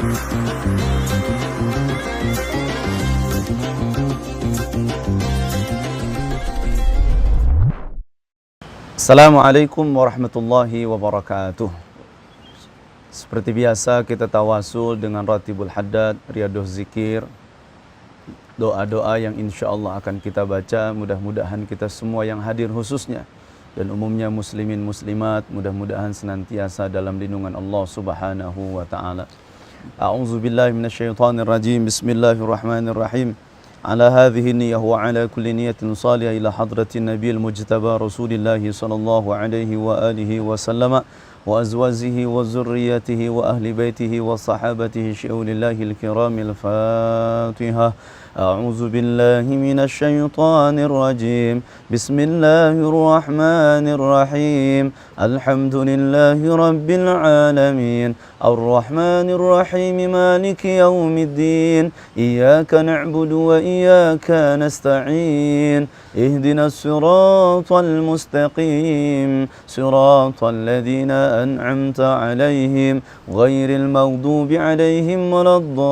Assalamualaikum warahmatullahi wabarakatuh. Seperti biasa kita tawasul dengan Ratibul Haddad, Riyadhuz Zikir, doa-doa yang insya Allah akan kita baca. Mudah-mudahan kita semua yang hadir khususnya dan umumnya muslimin muslimat mudah-mudahan senantiasa dalam lindungan Allah Subhanahu wa taala. A'udzu billahi minasyaitonir rajim. Bismillahirrahmanirrahim. على هذه النية وعلى كل نية صالحة إلى حضرة النبي المجتبى رسول الله صلى الله عليه وآله وسلم وأزواجه وذريته وأهل بيته وصحابته شؤون الله الكرام. الفاتحة. أعوذ بالله من الشيطان الرجيم. بسم الله الرحمن الرحيم. الحمد لله رب العالمين الرحمن الرحيم مالك يوم الدين إياك نعبد وإياك نستعين اهدنا الصراط المستقيم صراط الذين أنعمت عليهم غير المغضوب عليهم ولا الضالين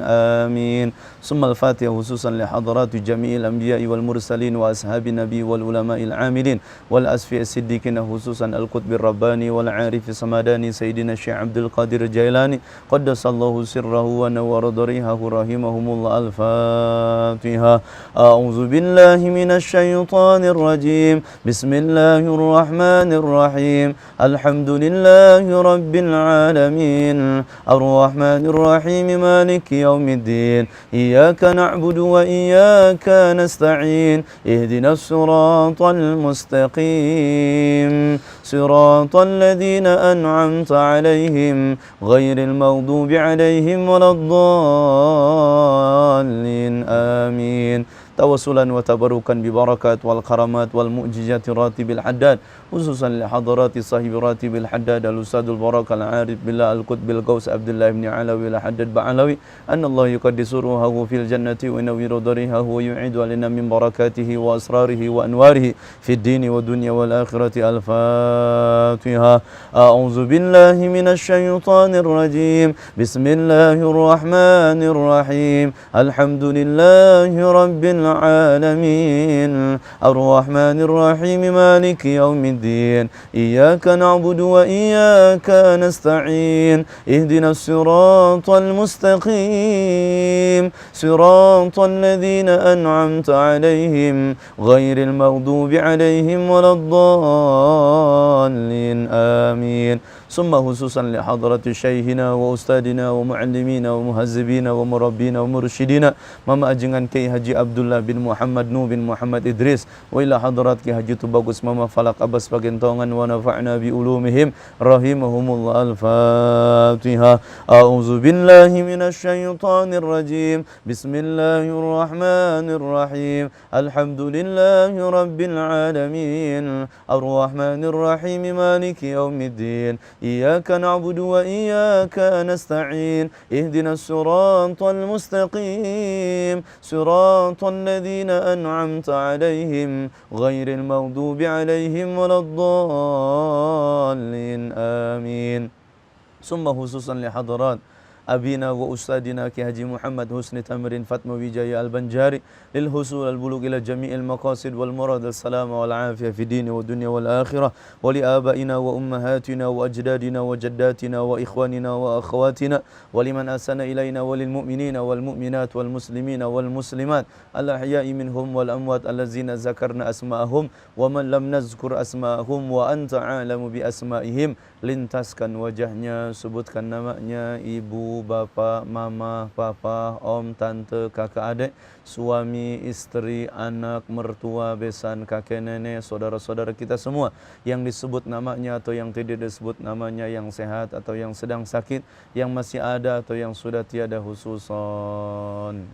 آمين. ثم الفاتحة خصوصا لحضرات جميع الأنبياء والمرسلين وأصحاب النبي والعلماء العاملين والأصفياء الصديقين خصوصا القطب الرباني والعارف السمداني سيدنا الشيخ عبد القادر الجيلاني قدس الله سره ونور ضريحه رحمهم الله. الفاتحة. أعوذ بالله من الشيطان الرجيم. بسم الله الرحمن الرحيم. الحمد لله رب العالمين الرحمن الرحيم مالك يوم الدين إياك نعبد وإياك نستعين اهدنا الصراط المستقيم صراط الذين أنعمت عليهم غير المغضوب عليهم ولا الضالين آمين. توسلا وتبركا ببركات والكرامات والمعجزات راتب الحداد خصوصا لحضرات صاحب راتب الحداد الأستاذ البركة العارف بالله القطب القوس عبد الله بن علوي الحداد بعلوي أن الله يقدس روحه في الجنة وينور ضريحه ويعيد علينا من بركاته وأسراره وأنواره في الدين والدنيا والآخرة. الفاتحة. أعوذ بالله من الشيطان الرجيم. بسم الله الرحمن الرحيم. الحمد لله رب العالمين الرحمن الرحيم مالك يوم الدين إياك نعبد وإياك نستعين اهدنا الصراط المستقيم صراط الذين أنعمت عليهم غير المغضوب عليهم ولا الضالين آمين. ثم خصوصا لحضرة شيخنا وأستاذنا ومعلمينا ومهذبين ومربينا ومرشدين ماما أجنgan Kiai Haji Abdullah bin Muhammad Nuh bin Muhammad Idris wa ila hadrat Kiai Haji Tubagus Mama Falak Abbas Pagentongan wa nafa'na bi ulumihim rahimahumullah. Al-Fatihah. A'udzu billahi minasy syaithanir rajim. Bismillahir rahmanir rahim. Alhamdulillahi rabbil alamin arrahmanir rahim maliki yaumiddin إياك نعبد وإياك نستعين اهدنا الصراط المستقيم صراط الذين أنعمت عليهم غير المغضوب عليهم ولا الضالين آمين. ثم خصوصا لحضرات أبينا وأستاذنا كي حجي محمد حسن تمرين فاطمة وجاي البنجاري للحصول البلوغ إلى جميع المقاصد والمراد السلامة والعافية في الدين والدنيا والآخرة ولآبائنا وأمهاتنا وأجدادنا وجداتنا وإخواننا وأخواتنا ولمن أحسن إلينا وللمؤمنين والمؤمنات والمسلمين والمسلمات الأحياء منهم والأموات الذين ذكرنا أسماءهم ومن لم نذكر أسماءهم وأنت عالم بأسمائهم. Lintaskan wajahnya, sebutkan namanya, ibu, bapak, mama, papa, om, tante, kakak, adik, suami, istri, anak, mertua, besan, kakek, nenek, saudara-saudara kita semua yang disebut namanya atau yang tidak disebut namanya, yang sehat atau yang sedang sakit, yang masih ada atau yang sudah tiada khususon.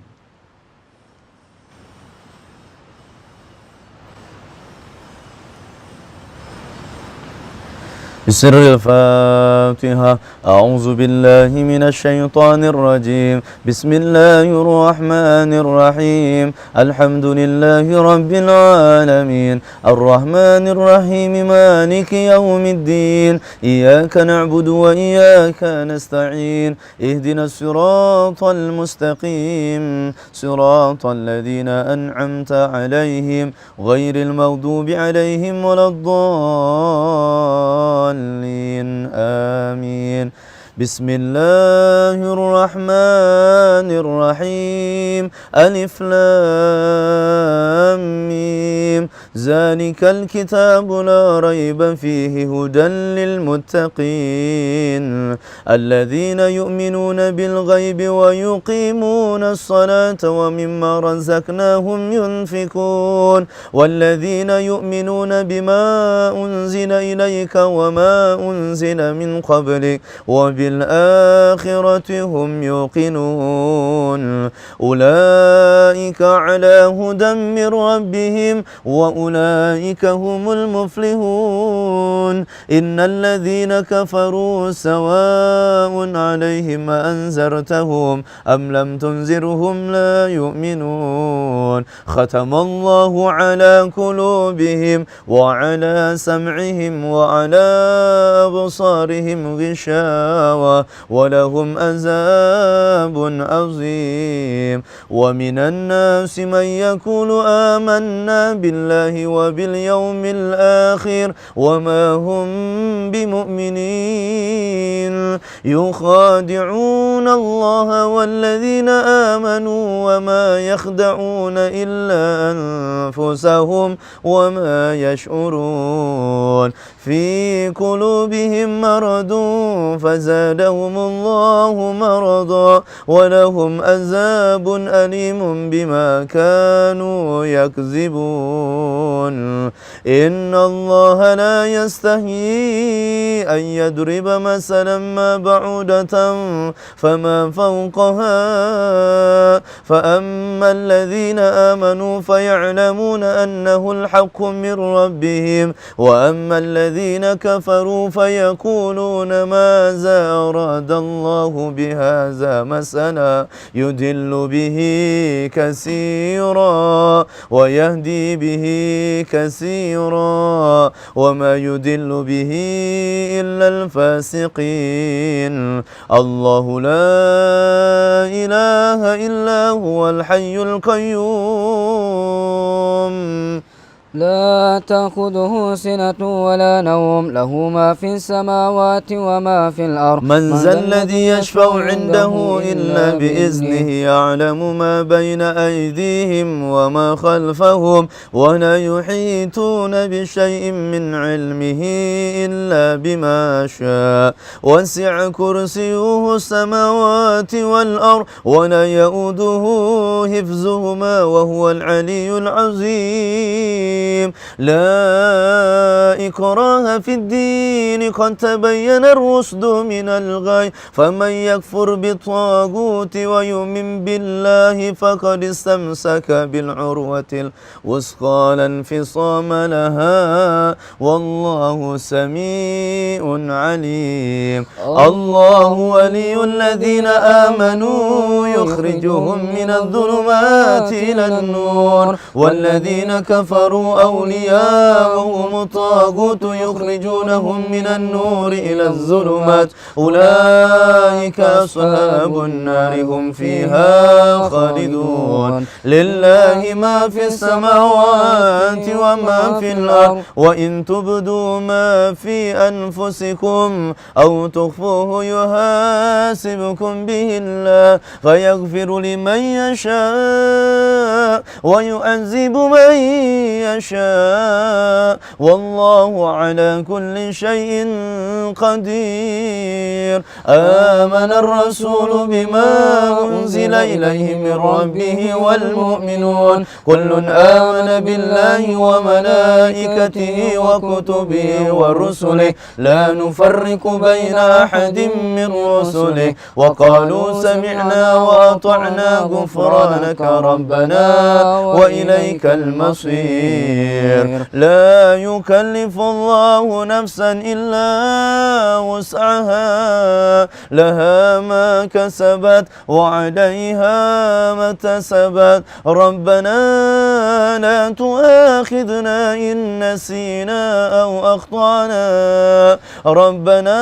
بسر الفاتحة. أعوذ بالله من الشيطان الرجيم. بسم الله الرحمن الرحيم. الحمد لله رب العالمين الرحمن الرحيم مالك يوم الدين إياك نعبد وإياك نستعين اهدنا الصراط المستقيم صراط الذين أنعمت عليهم غير المغضوب عليهم ولا الضالين آمين. بسم الله الرحمن الرحيم ألف لام ميم ذلك الكتاب لا ريب فيه هدى للمتقين الذين يؤمنون بالغيب ويقيمون الصلاة ومما رزقناهم ينفقون والذين يؤمنون بما أنزل إليك وما أنزل من قبلك وبالآخرة هم يوقنون أولئك على هدى من ربهم وأولئك هم المفلحون إن الذين كفروا سواء عليهم أنذرتهم أم لم تنذرهم لا يؤمنون ختم الله على قلوبهم وعلى سمعهم وعلى أبصارهم غشاوة ولهم عذاب عظيم ومن الناس من يقول آمنا بالله وباليوم الآخر وما هم بمؤمنين يخادعون الله والذين آمنوا وما يخدعون إلا أنفسهم وما يشعرون في قلوبهم مرض فزادهم الله مرضا ولهم عذاب أليم بما كانوا يكذبون إن الله لا يستحيي أن يضرب مثلا ما بعودة فما فوقها فأما الذين آمنوا فيعلمون أنه الحق من ربهم وأما الذين كفروا فيقولون ماذا أراد الله بهذا مثلا يضل به كثيرا ويهدي به كثيرا وما يضل به إلا الفاسقين الله لا إله إلا هو الحي القيوم لا تأخذه سنة ولا نوم له ما في السماوات وما في الأرض من ذا الذي يشفع عنده إلا بإذنه يعلم ما بين أيديهم وما خلفهم ولا يحيطون بشيء من علمه إلا بما شاء وسع كرسيه السماوات والأرض ولا يؤوده حفظهما وهو العلي العظيم لا إكراه في الدين قد تبين الرشد من الغي فمن يكفر بالطاغوت ويؤمن بالله فقد استمسك بالعروة الوثقى لا انفصام لها والله سميع عليم الله ولي الذين آمنوا يخرجهم من الظلمات إلى النور والذين كفروا أولياءهم الطاغوت يخرجونهم من النور إلى الظلمات أولئك أصحاب النار هم فيها خالدون لله ما في السماوات وما في الأرض وإن تبدوا ما في أنفسكم أو تخفوه يحاسبكم به الله فيغفر لمن يشاء ويعذب من يشاء والله على كل شيء قدير آمن الرسول بما أنزل إليه من ربه والمؤمنون كل آمن بالله وملائكته وكتبه ورسله لا نفرق بين أحد من رسله وقالوا سمعنا وأطعنا غفرانك ربنا وإليك المصير قدير لا يكلف الله نفسا إلا وسعها لها ما كسبت وعليها ما اكتسبت ربنا لا تؤاخذنا إن نسينا أو أخطأنا ربنا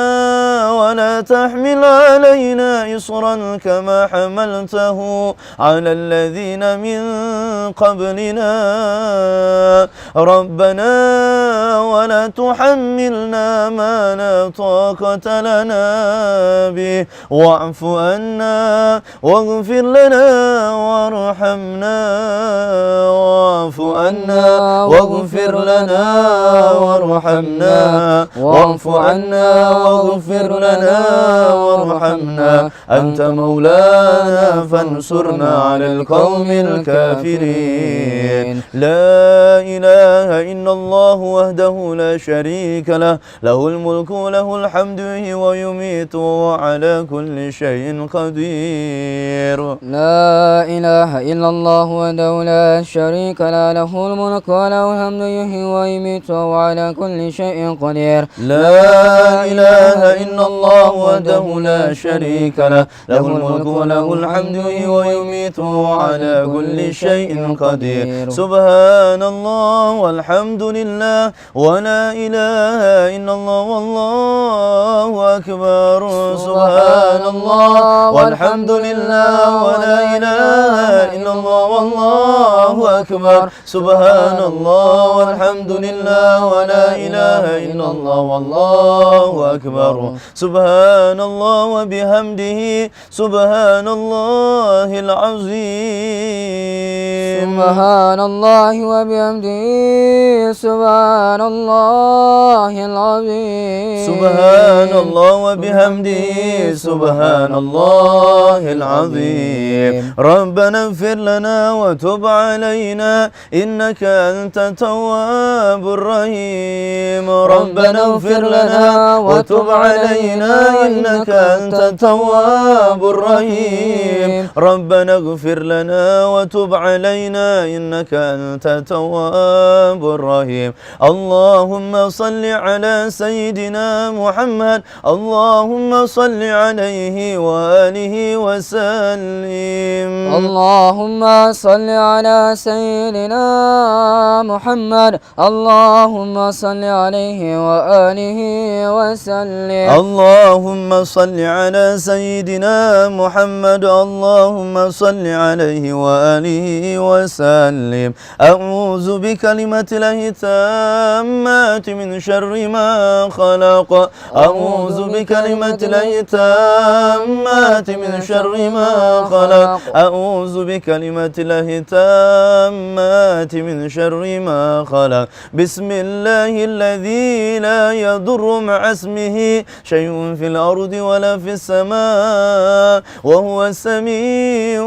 ولا تحمل علينا إصرا كما حملته على الذين من قبلنا ربنا ولا تحملنا ما لا طاقة لنا به واعف عنا واغفر لنا وارحمنا واعف عنا واغفر لنا وارحمنا واعف عنا واغفر لنا وارحمنا أنت مولانا فانصرنا على القوم الكافرين لا إله إلا الله وحده لا شريك له له الملك وله الحمد ويميت وهو على كل شيء قدير لا إله إلا الله وحده لا شريك له له الملك وله الحمد يحيي ويميت وهو على كل شيء قدير لا إله إلا الله وحده لا شريك له له الملك وله الحمد يحيي ويميت وهو على كل شيء قدير سبحان الله والحمد لله ولا إله إلا الله والله أكبر سبحان الله والحمد لله ولا إله إلا الله والله أكبر سبحان الله والحمد لله ولا إله إلا الله والله أكبر سبحان الله وبحمده سبحان الله العظيم سبحان الله وبحمده سبحان الله العظيم سبحان الله وبحمده سبحان الله العظيم ربنا اغفر لنا وتب علينا إنك أنت التواب الرحيم ربنا اغفر لنا وتب علينا إنك أنت التواب الرحيم ربنا اغفر لنا وتب علينا إنك أنت التواب الرحيم اللهم صل على سيدنا محمد اللهم صل عليه وآله وسلم اللهم صل على سيدنا محمد اللهم صل عليه وآله وسلم اللهم صل على سيدنا محمد اللهم صل عليه وآله وسلم أعوذ بكلمة الله التامات من شر ما خلق أعوذ بكلمة الله التامات من شر ما خلق أعوذ بكلمة الله التامات من شر ما خلق بسم الله الذي لا يضر مع اسمه شيء في الأرض ولا في السماء وهو السميع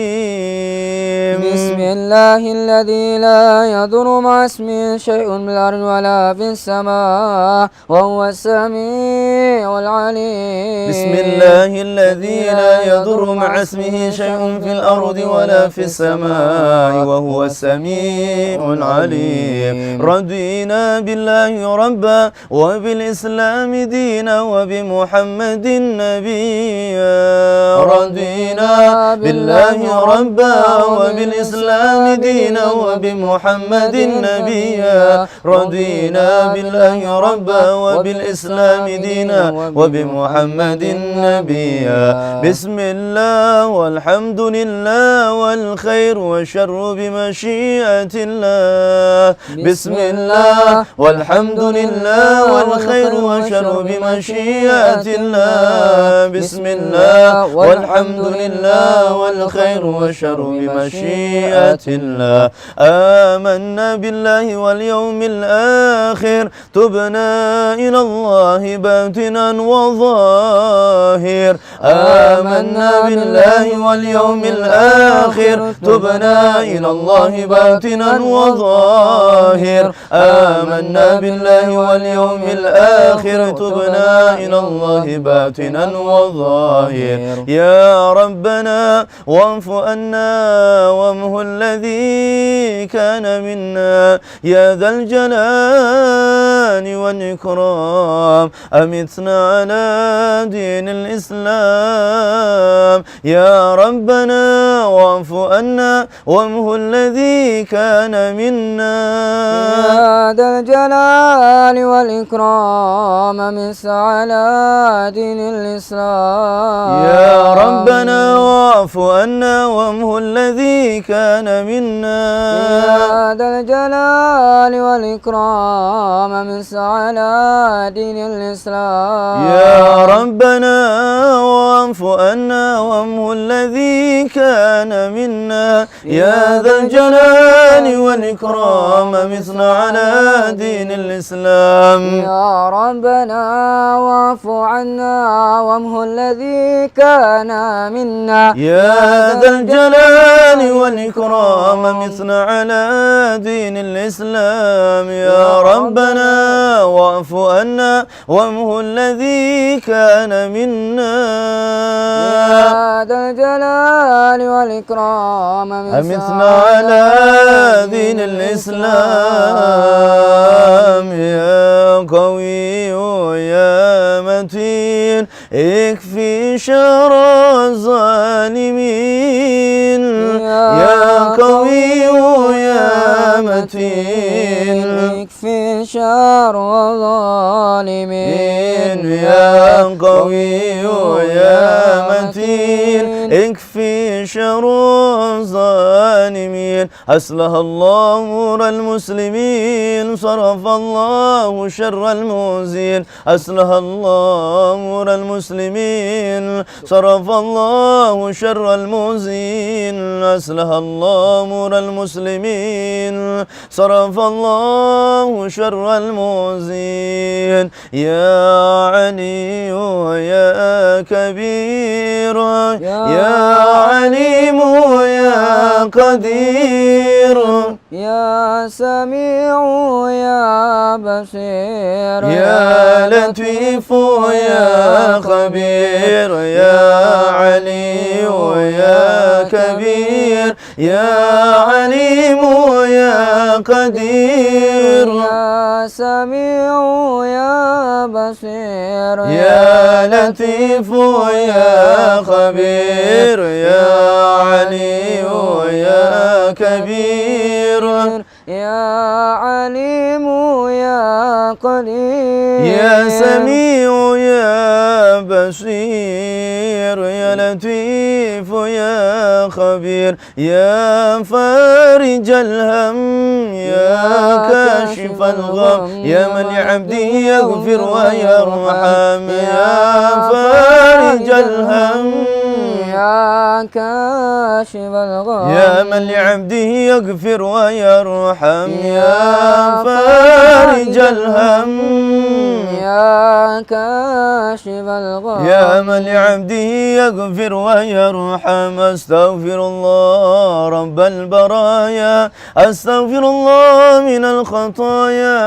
العليم بسم الله الذي لا يضر مع اسمه شيء في الأرض ولا في السماء وهو السميع العليم بسم الله الذي لا يضر مع اسمه شيء في الأرض ولا في السماء وهو السميع العليم رضينا بالله ربا وبالإسلام دينا وبمحمد نبيا رضينا بالله ربا وبالإسلام دينا وبمحمد نبيا رضينا بالله ربا وبالإسلام دينا وبمحمد نبيا بسم الله والحمد لله والخير والشر بمشيئة الله بسم الله والحمد لله والخير والشر بمشيئة الله بسم الله والحمد لله والخير والشر بمشيئة الله آمنا بالله واليوم الآخر تبنا إلى الله باطنا وظاهر آمنا بالله واليوم الآخر تبنا إلى الله باطنا وظاهر آمنا بالله واليوم واليوم الآخر تبنا إلى الله باطنا وظاهر يا ربنا واعف عنا وامه الذي كان منا يا ذا الجلال والإكرام أمتنا على دين الإسلام يا ربنا واعف عنا وامه الذي كان منا يا ذا الجلال والإكرام أمس على دين الإسلام يا ربنا واعف عنا وامه الذي كان منا يا ذا الجلال والإكرام أمس على دين الإسلام يا ربنا واعف عنا وامه الذي كان منا يا ذا الجلال والإكرام مثنى على دين الإسلام يا ربنا واعف عنا وامه الذي كان منا يا ذا الجلال والإكرام مثنى على دين الإسلام يا ربنا واعف عنا وامه الذي كان منا يا ذا الجلال والإكرام أمثنا على دين الإسلام يا قوي يا متين اكفي شر الظالمين يا قوي يا متين اكفي شر الظالمين يا قوي يا متين اكفي شر الظالمين أصلح الله أمور المسلمين صرف الله شر المؤذين أصلح الله أمور المسلمين صرف الله شر المؤذين أصلح الله أمور المسلمين صرف الله شر المؤذين يا علي يا كبير يا عليم يا قدير يا سميع يا بصير يا لطيف يا خبير يا علي يا كبير يا عليم يا قدير يا سميع يا بصير يا لطيف يا خبير يا علي يا كبير يا عليم يا قدير يا سميع يا بصير يا لطيف يا خبير يا فارج الهم يا كاشف الغم يا من لعبده يغفر ويرحم يا فارج الهم يا كاشف الغم يا من لعبده يغفر ويرحم يا فارج الهم يا كاشف الغم يا من لعبده يغفر ويرحم أستغفر الله رب البرايا أستغفر الله من الخطايا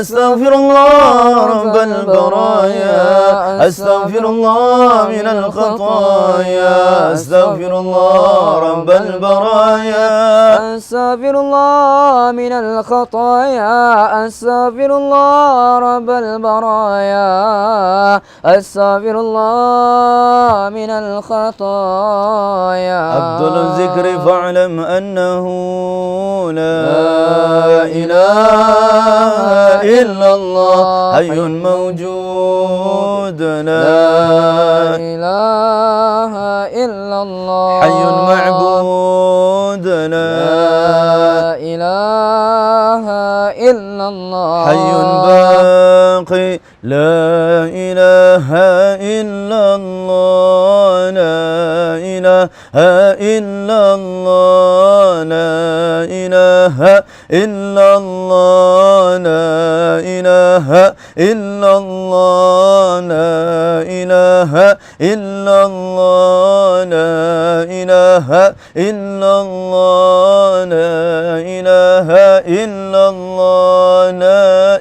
أستغفر الله رب البرايا أستغفر الله من الخطايا أستغفر الله رب البرايا أستغفر الله من الخطايا أستغفر الله رب البرايا أستغفر الله من الخطايا أفضل الذكر فاعلم أنه لا إله إلا الله حي موجود لا إله إلا الله حي معبود لا إله إلا الله حي باقي لا إله إلا الله لا إله إلا الله لا إله إلا الله لا إله إلا الله لا إله إلا الله لا إله إلا الله لا إله إلا الله لا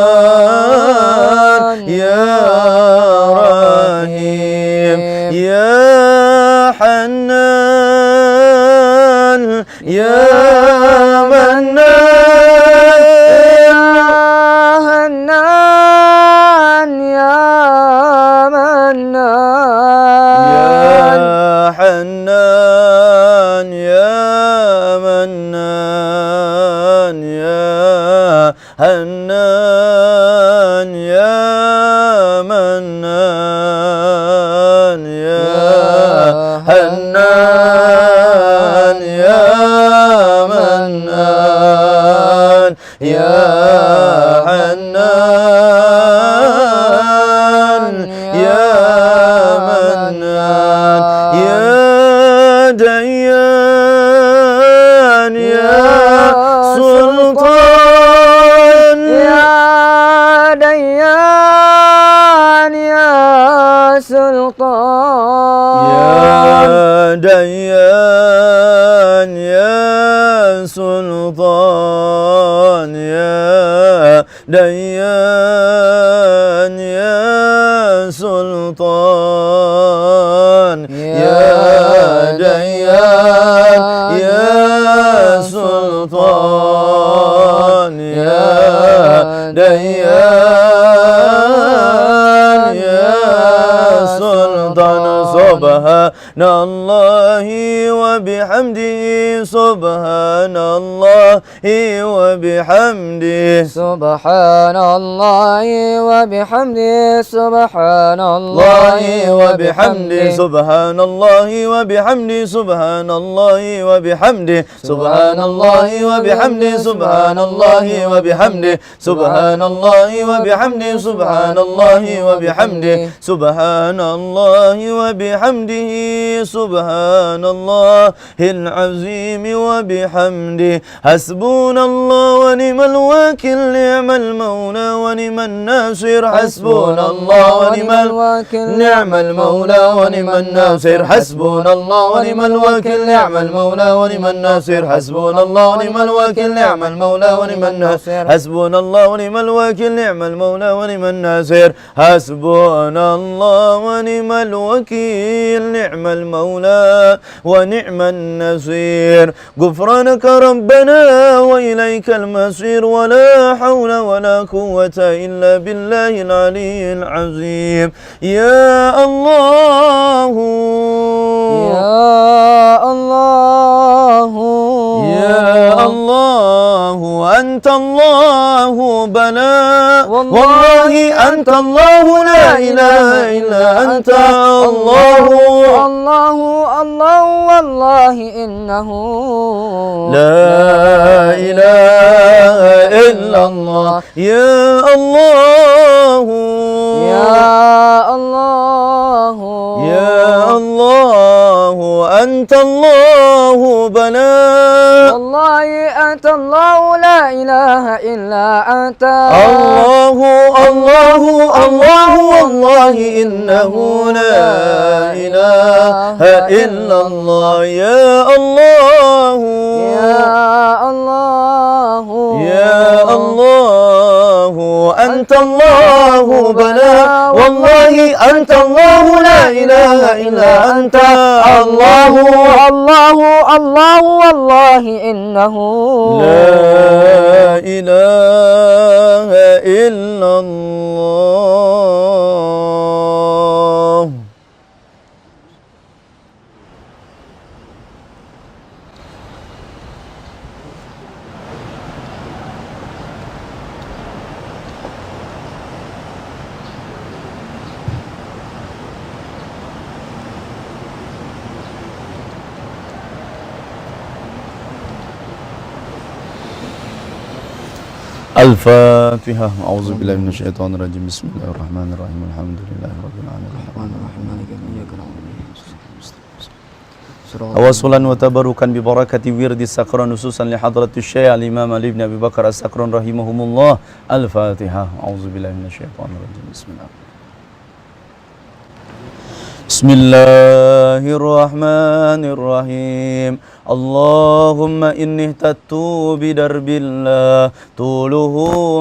منان يا حنان يا منان يا حنان يا منان يا ديان يا سلطان يا ديان يا سلطان يا ديان يا سلطان يا ديان يا سلطان يا ديان يا سلطان يا ديان يا سلطان سبحان الله وبحمده سبحان الله وبحمده سبحان الله وبحمده سبحان الله وبحمده سبحان الله وبحمده سبحان الله وبحمده سبحان الله وبحمده سبحان الله وبحمده سبحان الله وبحمده سبحان الله وبحمده سبحان الله وبحمده سبحان الله العظيم وبحمده حسبنا الله ونعم الوكيل نعم المولى ونعم الناصر حسبنا الله ونعم الوكيل نعم المولى ونعم الناصر حسبنا الله ونعم الوكيل نعم المولى ونعم الناصر حسبنا الله ونعم الوكيل نعم المولى ونعم الناصر حسبنا الله ونعم الوكيل نعم المولى ونعم الناصر حسبنا الله ونعم الوكيل نعم المولى ونعم النصير غفرانك ربنا وإليك المصير ولا حول ولا قوة إلا بالله العلي العظيم يا الله يا الله يا الله أنت الله بلا والله أنت الله لا إله إلا أنت الله الله الله والله إنه لا إله إلا الله يا الله يا الله يا الله أنت الله بلا والله أنت الله لا إله إلا أنت الله الله الله والله إنه لا إله إلا الله يا الله يا الله يا الله أنت الله بلا والله أنت الله لا إله إلا أنت الله الله الله والله إنه لا إله إلا الله. الفاتحة. أعوذ بالله من الشيطان الرجيم. بسم الله الرحمن الرحيم. الحمد لله رب العالمين. توصلا وتبركا ببركة ورد السكران نصوصا لحضرة الشيخ الإمام علي بن أبي بكر السكران رحمهم الله. الفاتحة. أعوذ بالله من الشيطان الرجيم. بسم الله. بسم الله الرحمن الرحيم. اللهم إني اهتدت بدرب الله طوله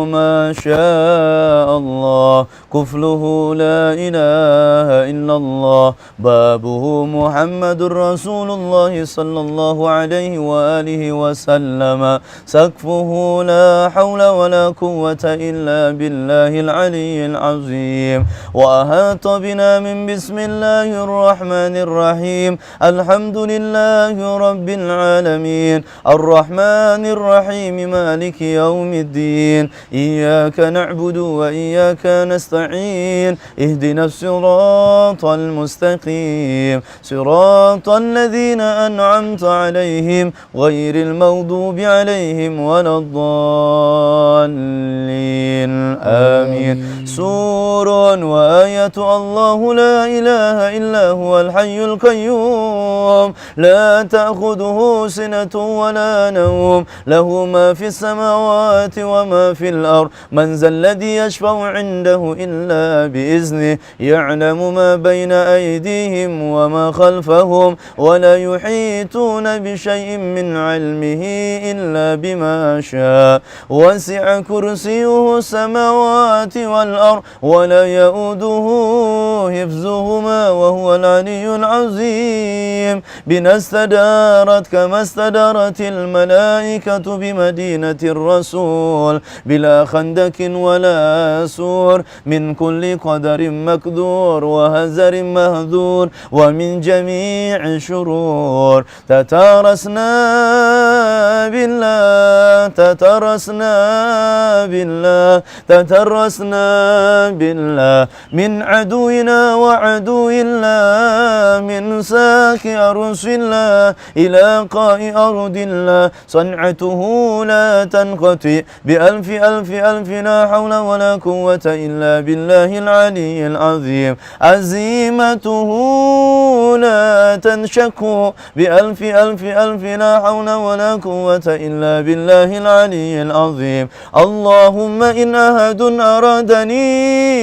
ما شاء الله كفله لا إله إلا الله بابه محمد رسول الله صلى الله عليه وآله وسلم سقفه لا حول ولا قوة إلا بالله العلي العظيم وأحاط بنا من بسم الله الرحمن الرحيم الحمد لله رب العالمين الرحمن الرحيم مالك يوم الدين إياك نعبد وإياك نستعين اهدنا الصراط المستقيم صراط الذين أنعمت عليهم غير المغضوب عليهم ولا الضالين آمين سور وآية الله لا إله إلا هو الحي القيوم لا تأخذه سنة ولا نوم له ما في السماوات وما في الأرض من ذا الذي يشفع عنده إلا بإذنه يعلم ما بين أيديهم وما خلفهم ولا يحيطون بشيء من علمه إلا بما شاء وسع كرسيه السماوات والأرض ولا يؤوده حفظهما وهو العلي العظيم بنا استدارت كما استدارت الملائكة بمدينة الرسول بلا خندق ولا سور من كل قدر مقدور وهزر مهذور ومن جميع الشرور تتارسنا بالله تترسنا بالله تترسنا بالله من عدونا وعدو الله من ساك أرس الله إلى قاء أرض الله صنعته لا تنقطع بألف ألف ألف لا حول ولا قوة إلا بالله العلي العظيم عزيمته لا تنشك بألف ألف ألف لا حول ولا قوة إلا بالله العلي العظيم اللهم إن أحد أرادني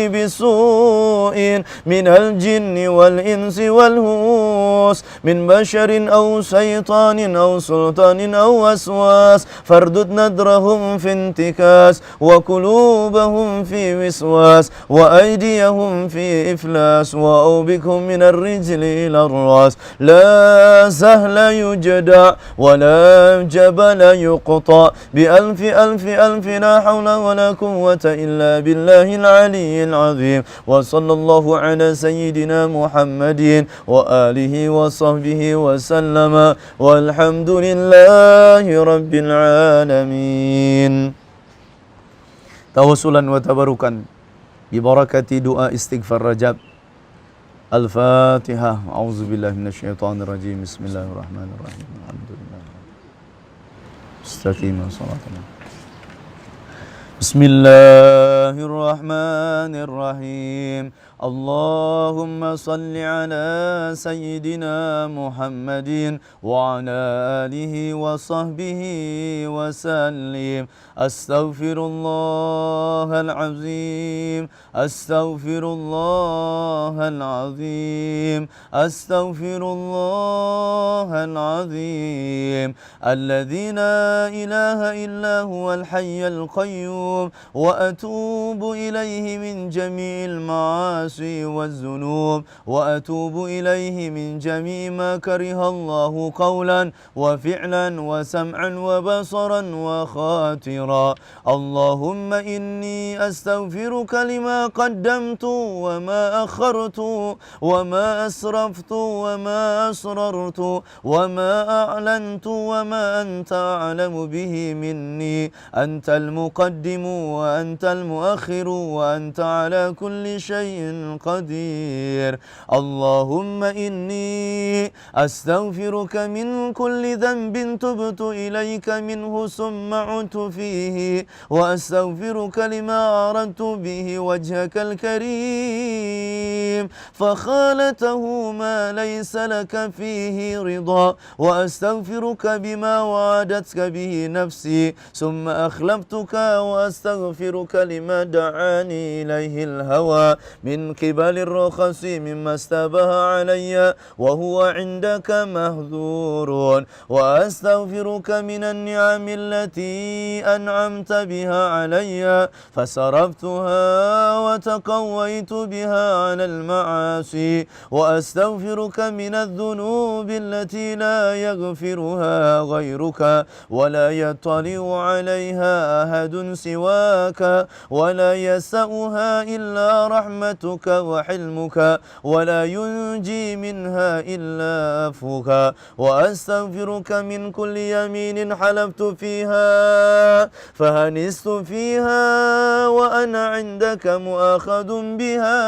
بسوء من الجن والإنس والهوس من بشر أو شيطان أو سلطان أو وسواس فاردد نذرهم في انتكاس وقلوبهم في وسواس وأيديهم في إفلاس وأوبكهم من الرجل إلى الرأس لا سهل يجدع ولا جبل يقطع بألف ألف ألف لا حول ولا قوة إلا بالله العلي العظيم وصلى الله على سيدنا محمد وآله وصحبه وسلم والحمد لله رب العالمين توسلا وتبركا ببركة دعاء استغفار رجب الفاتحة أعوذ بالله من الشيطان الرجيم بسم الله الرحمن الرحيم الحمد لله استقيموا صلاتنا بسم الله الرحمن الرحيم اللهم صل على سيدنا محمد وعلى آله وصحبه وسلم أستغفر الله العظيم أستغفر الله العظيم أستغفر الله العظيم الذي لا إله إلا هو الحي القيوم وأتوب إليه من جميع المعاصي والذنوب وأتوب إليه من جميع ما كره الله قولا وفعلا وسمعا وبصرا وخاطرا اللهم إني أستغفرك لما قدمت وما أخرت وما أسرفت وما أسررت وما أعلنت وما أنت أعلم به مني أنت المقدم وأنت المؤخر وأنت على كل شيء قدير اللهم إني أستغفرك من كل ذنب تبت إليك منه ثم عدت فيه وأستغفرك لما أردت به وجهك الكريم فخالته ما ليس لك فيه رضا وأستغفرك بما وعدتك به نفسي ثم أخلفتك وأستغفرك لما دعاني إليه الهوى من قبل الرخص مما استبه علي وهو عندك مهذور وأستغفرك من النعم التي أنعمت بها علي فصرفتها وتقويت بها على المعاصي وأستغفرك من الذنوب التي لا يغفرها غيرك ولا يطلع عليها أحد سواك ولا يسعها إلا رحمتك وحلمك ولا ينجي منها إلا عفوك وأستغفرك من كل يمين حلفت فيها فهنست فيها وأنا عندك مؤاخذ بها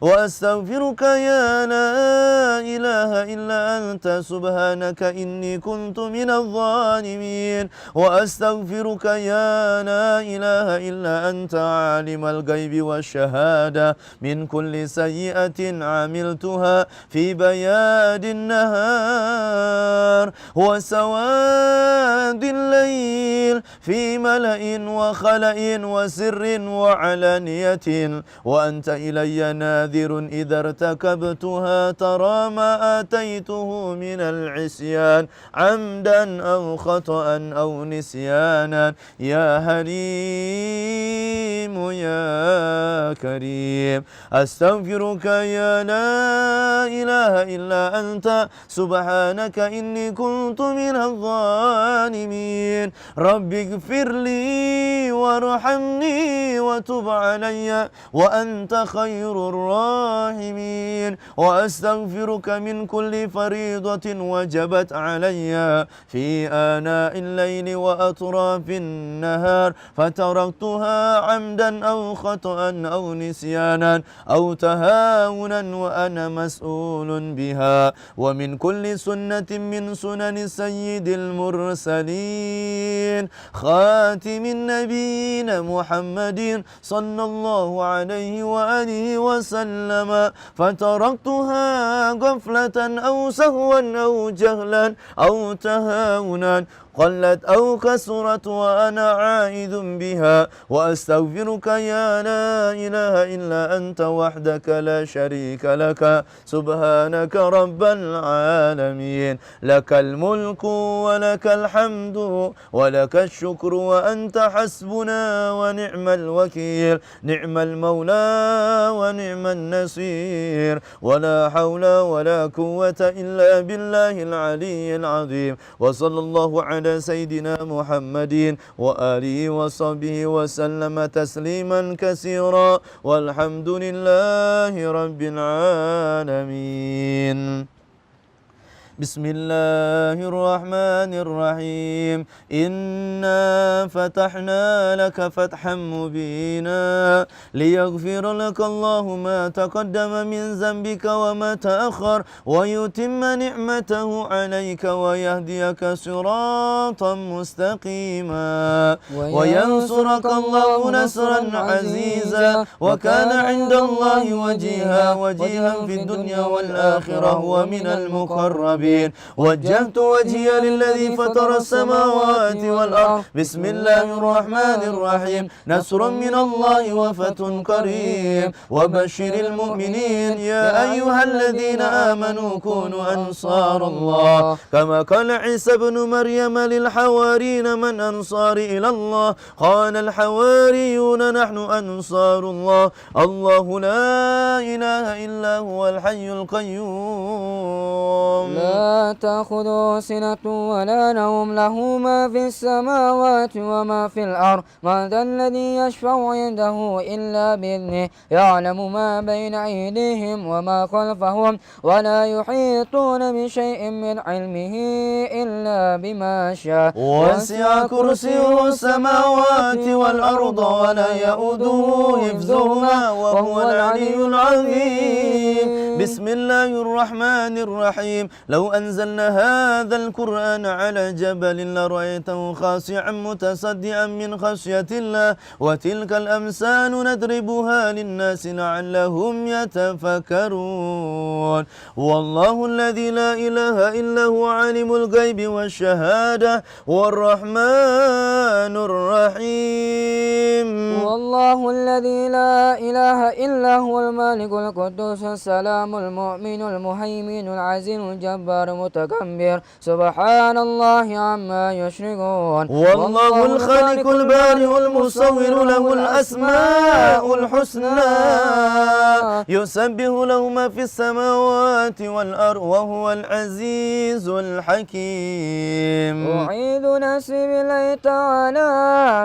وأستغفرك يا لا إله إلا أنت سبحانك إني كنت من الظالمين وأستغفرك يا لا إله إلا أنت عالم الغيب والشهادة من كل سيئة عملتها في بياد النهار وسواد الليل في ملأ وخلأ وسر وعلانية وأنت إلي ناذر إذا ارتكبتها ترى ما آتيته من العصيان عمدا أو خطأ أو نسيانا يا حليم يا كريم أستغفرك يا لا إله إلا أنت سبحانك إني كنت من الظالمين رب اغفر لي وارحمني وتب علي وأنت خير الراحمين وأستغفرك من كل فريضة وجبت علي في آناء الليل وأطراف النهار فتركتها عمدا أو خطأ أو نسيانا أو تهاونا وأنا مسؤول بها ومن كل سنة من سنن سيد المرسلين خاتم النبيين محمد صلى الله عليه وآله وسلم فتركتها غفلة أو سهوا أو جهلا أو تهاونا قلت أو كسرت وأنا عائد بها وأستغفرك يا لا إله إلا أنت وحدك لا شريك لك سبحانك رب العالمين لك الملك ولك الحمد ولك الشكر وأنت حسبنا ونعم الوكيل نعم المولى ونعم النصير ولا حول ولا قوة إلا بالله العلي العظيم وصلى الله على سيدنا محمد وآله وصحبه وسلم تسليما كثيرا والحمد لله رب العالمين بسم الله الرحمن الرحيم إنا فتحنا لك فتحا مبينا ليغفر لك الله ما تقدم من ذنبك وما تأخر ويتم نعمته عليك ويهديك صراطا مستقيما وينصرك الله نصرا عزيزا وكان عند الله وجيها في الدنيا والآخرة ومن المقربين وجهت وجهي للذي فطر السماوات والأرض بسم الله الرحمن الرحيم نصر من الله وفتح قريب وبشر المؤمنين يا أيها الذين آمنوا كونوا أنصار الله كما قال عيسى بن مريم للحوارين من أنصار إلى الله قال الحواريون نحن أنصار الله الله لا إله إلا هو الحي القيوم لا تأخذه سنة ولا نوم له ما في السماوات وما في الأرض من ذا الذي يشفع عنده إلا بإذنه يعلم ما بين أيديهم وما خلفهم ولا يحيطون بشيء من علمه إلا بما شاء وسع كرسيه السماوات والأرض ولا يؤوده حفظهما وهو العلي العظيم بسم الله الرحمن الرحيم لو أنزلنا هذا القرآن على جبل لرأيته خاشعا متصدعا من خشية الله وتلك الأمثال نضربها للناس لعلهم يتفكرون والله الذي لا إله إلا هو عالم الغيب والشهادة والرحمن الرحيم والله الذي لا إله إلا هو المالك القدوس السلام المؤمن المهيمن العزيز الجبار المتكبر سبحان الله عما يشركون والله الخالق البارئ المصور له الأسماء الحسنى يسبح له ما في السماوات والأرض وهو العزيز الحكيم. أعيذ نفسي بالله تعالى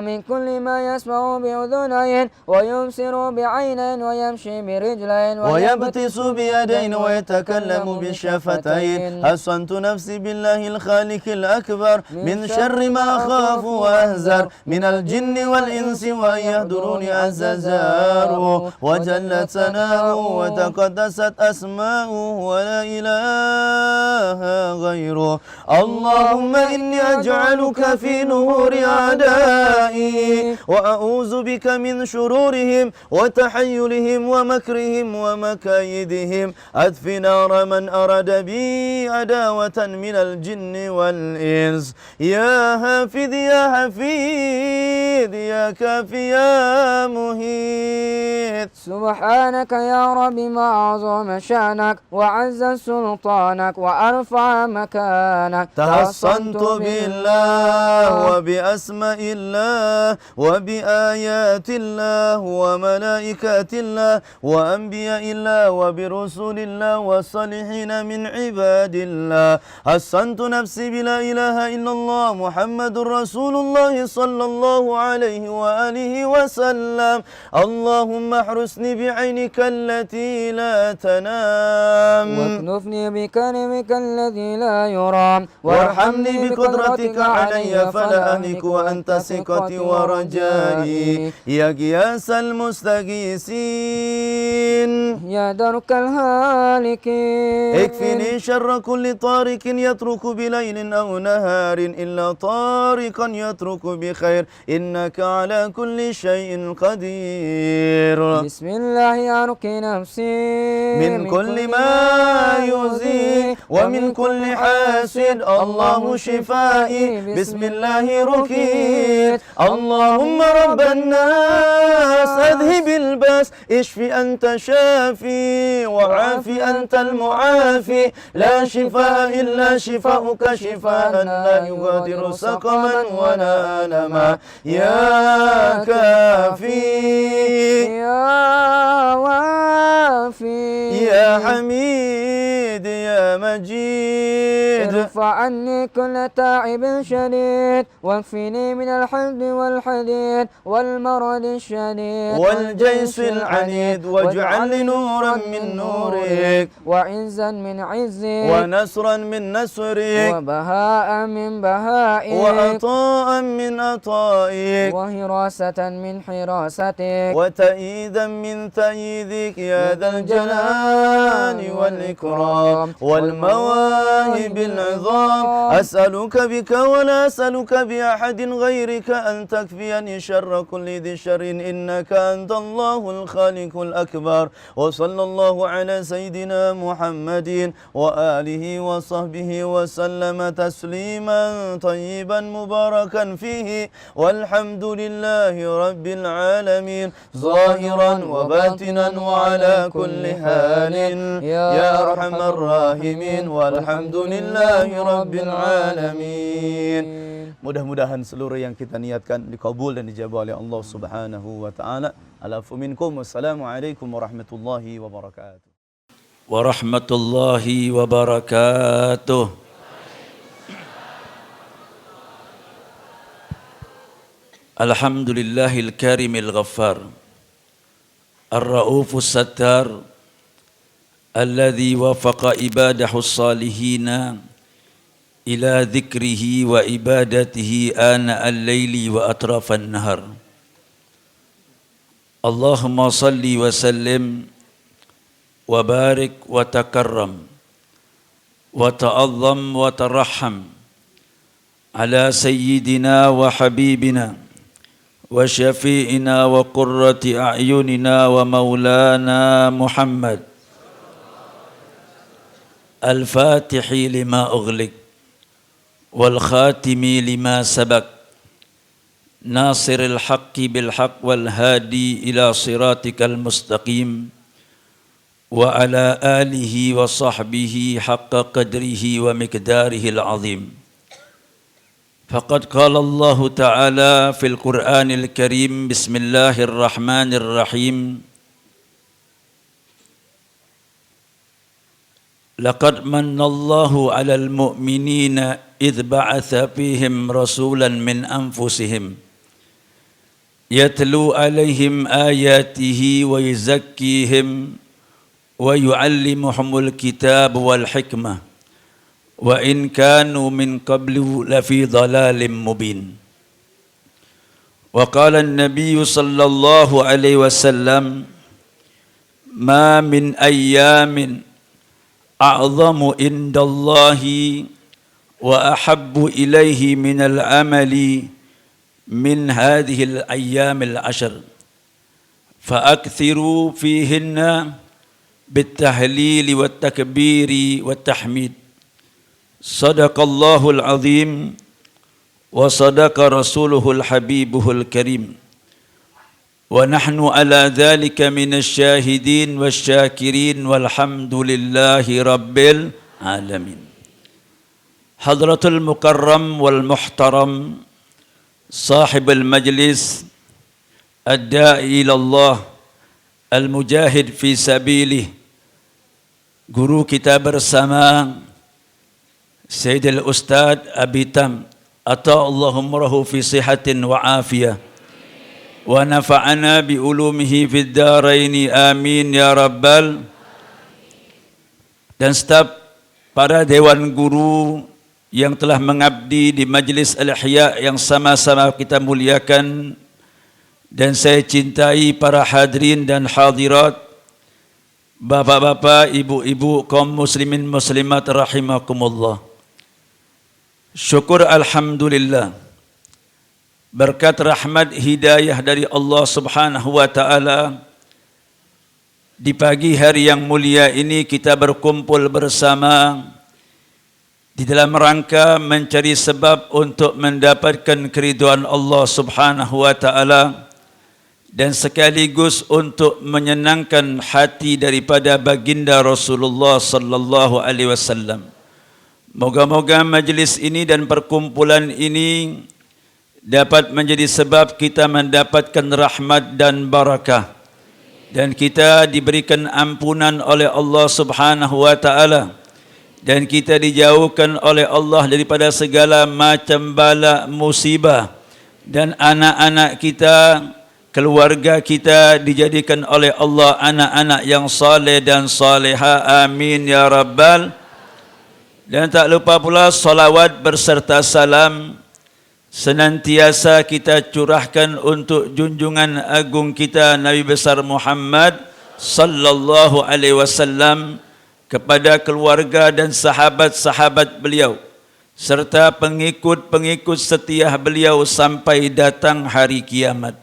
من كل ما يسمع بأذنين ويبصر بعينين ويمشي برجلين ويبتس بيدين ويتكلم بالشفتين. حصنت نفسي بالله الخالق الأكبر من شر ما أخاف وأهزر من الجن والإنس وأن يهدروني عز جاره وجلت ثناؤه وتقدست أسماؤه ولا إله غيره. اللهم إني أجعلك في نهور أعدائي وأعوذ بك من شرورهم وتحيلهم ومكرهم ومكايدهم. أدف نار من أراد بي عداوة من الجن والإنس. يا حافظ يا حفيظ يا كافي يا مهيد. سبحانك يا رب ما أعظم شأنك وعز سلطانك وأرفع مكانك. تحصنت بالله وبأسماء الله وبآيات الله وملائكة الله وأنبياء الله وبرسول الله والصالحين من عباد الله. حصنت نفسي بلا إله إلا الله محمد رسول الله صلى الله عليه وآله وسلم. اللهم احرسني بعينك التي لا تنام واكنفني بكرمك الذي لا يرام وارحمني بقدرتك علي فلا أهلك وأنت ثقتي ورجائي يا غياث المستغيثين يا درك الهالكين. اكفني شر كل طارق يترك بليل أو نهار إلا طارقا يترك بخير إنك على كل شيء قدير. بسم الله أرقي نفسي من كل ما يؤذي ومن كل حاسد الله شفائي بسم الله ركيت. اللهم رب الناس أذهب الباس اشف أنت شافي وعافي أنت المعافي لا شفاء إلا شفاؤك شفاء لا يغادر سقما ولا ألما. يا كافي يا وافي يا حميد يا مجيد. ارفع عني كل تعب شديد واكفني من الحزن والحديد والمرض الشديد والجيش العنيد واجعل لي نورا من نورك وعزا من عزك ونصرا من نصرك وبهاء من بهائك وعطاء من عطائك وحراسة من حراستك وتأييدا من تأييدك يا ذا الجلال والإكرام والمواهب العظام. أسألك بك ولا أسألك بأحد غيرك أن تكفيني شر كل ذي شر إنك أنت الله الخالق الأكبر. وصلى الله على سيدنا محمد وآله وصحبه وسلم تسليما طيبا مباركا فيه والحمد لله رب العالمين ظاهرا وباطنا وعلى كل حال يا أرحم الراحمين والحمد لله رب العالمين. Mudah-mudahan seluruh yang kita niatkan dikabul dan dijabah oleh Allah Subhanahu wa taala. Alafu minkum. Wassalamualaikum warahmatullahi wabarakatuh. Warahmatullahi wabarakatuh. Alhamdulillahil karimil ghaffar ar-raufus sattar alladhi wafaqa ibadahu salihina ila dhikrihi wa ibadatihi ana al-layli wa atrafan nahar. Allahumma salli wa sallim wa barik wa takarram wa ta'azzam wa tarahham ala sayyidina wa habibina wa syafi'ina wa qurrati a'yunina wa maulana Muhammad al-fatihi lima ughliq wal khatimi lima sabaq nasiril haqqi bil haqq wal hadi ila siratikal mustaqim wa ala alihi wa sahbihi haqqa qadrihi wa miqdarihil azim. Faqad qala Allah Ta'ala fil Qur'anil Karim bismillahirrahmanirrahim laqad manallahu 'alal mu'minina idh ba'atha fihim rasulan min anfusihim yatlu 'alaihim ayatihi wa yuzakkihim wa yu'allimuhumul kitab wal hikmah wa in kanu min qablu lafi dhalalim mubin. Wa qala an-nabiy sallallahu alaihi wasallam ma min ayyamin a'zamu indallahi wa ahabbu ilaihi min al-amali min hadhihi al-ayyam al-ashr fa akthiru fihinna bit-tahlil wat-takbir wat-tahmid. Sadaqallahul azim wa sadaqa rasuluhul habibuhul karim wa nahnu ala dhalika minasy syahidin wasyakirin walhamdulillahi rabbil alamin. Hadratul mukarram wal muhtaram sahibul majlis ad-da'i ila Allah al-mujahid fi sabilih, guru kita bersama Sayyidil Ustaz Abi Tam, ata'allahumrahu fi sihatin wa afiyah wa nafa'ana bi ulumihi fid daraini amin ya rabbal. Dan staf para dewan guru yang telah mengabdi di Majlis Al-Ihya yang sama-sama kita muliakan dan saya cintai, para hadirin dan hadirat, bapak-bapak, ibu-ibu, kaum muslimin muslimat rahimakumullah. Syukur alhamdulillah, berkat rahmat hidayah dari Allah Subhanahu wa taala, di pagi hari yang mulia ini kita berkumpul bersama di dalam rangka mencari sebab untuk mendapatkan keridhaan Allah Subhanahu wa taala dan sekaligus untuk menyenangkan hati daripada baginda Rasulullah sallallahu alaihi wasallam. Moga-moga majlis ini dan perkumpulan ini dapat menjadi sebab kita mendapatkan rahmat dan barakah dan kita diberikan ampunan oleh Allah Subhanahu wa taala dan kita dijauhkan oleh Allah daripada segala macam bala musibah dan anak-anak kita, keluarga kita dijadikan oleh Allah anak-anak yang saleh dan saleha, amin ya rabbal. Dan tak lupa pula salawat berserta salam senantiasa kita curahkan untuk junjungan agung kita Nabi besar Muhammad sallallahu alaihi wasallam, kepada keluarga dan sahabat-sahabat beliau serta pengikut-pengikut setia beliau sampai datang hari kiamat.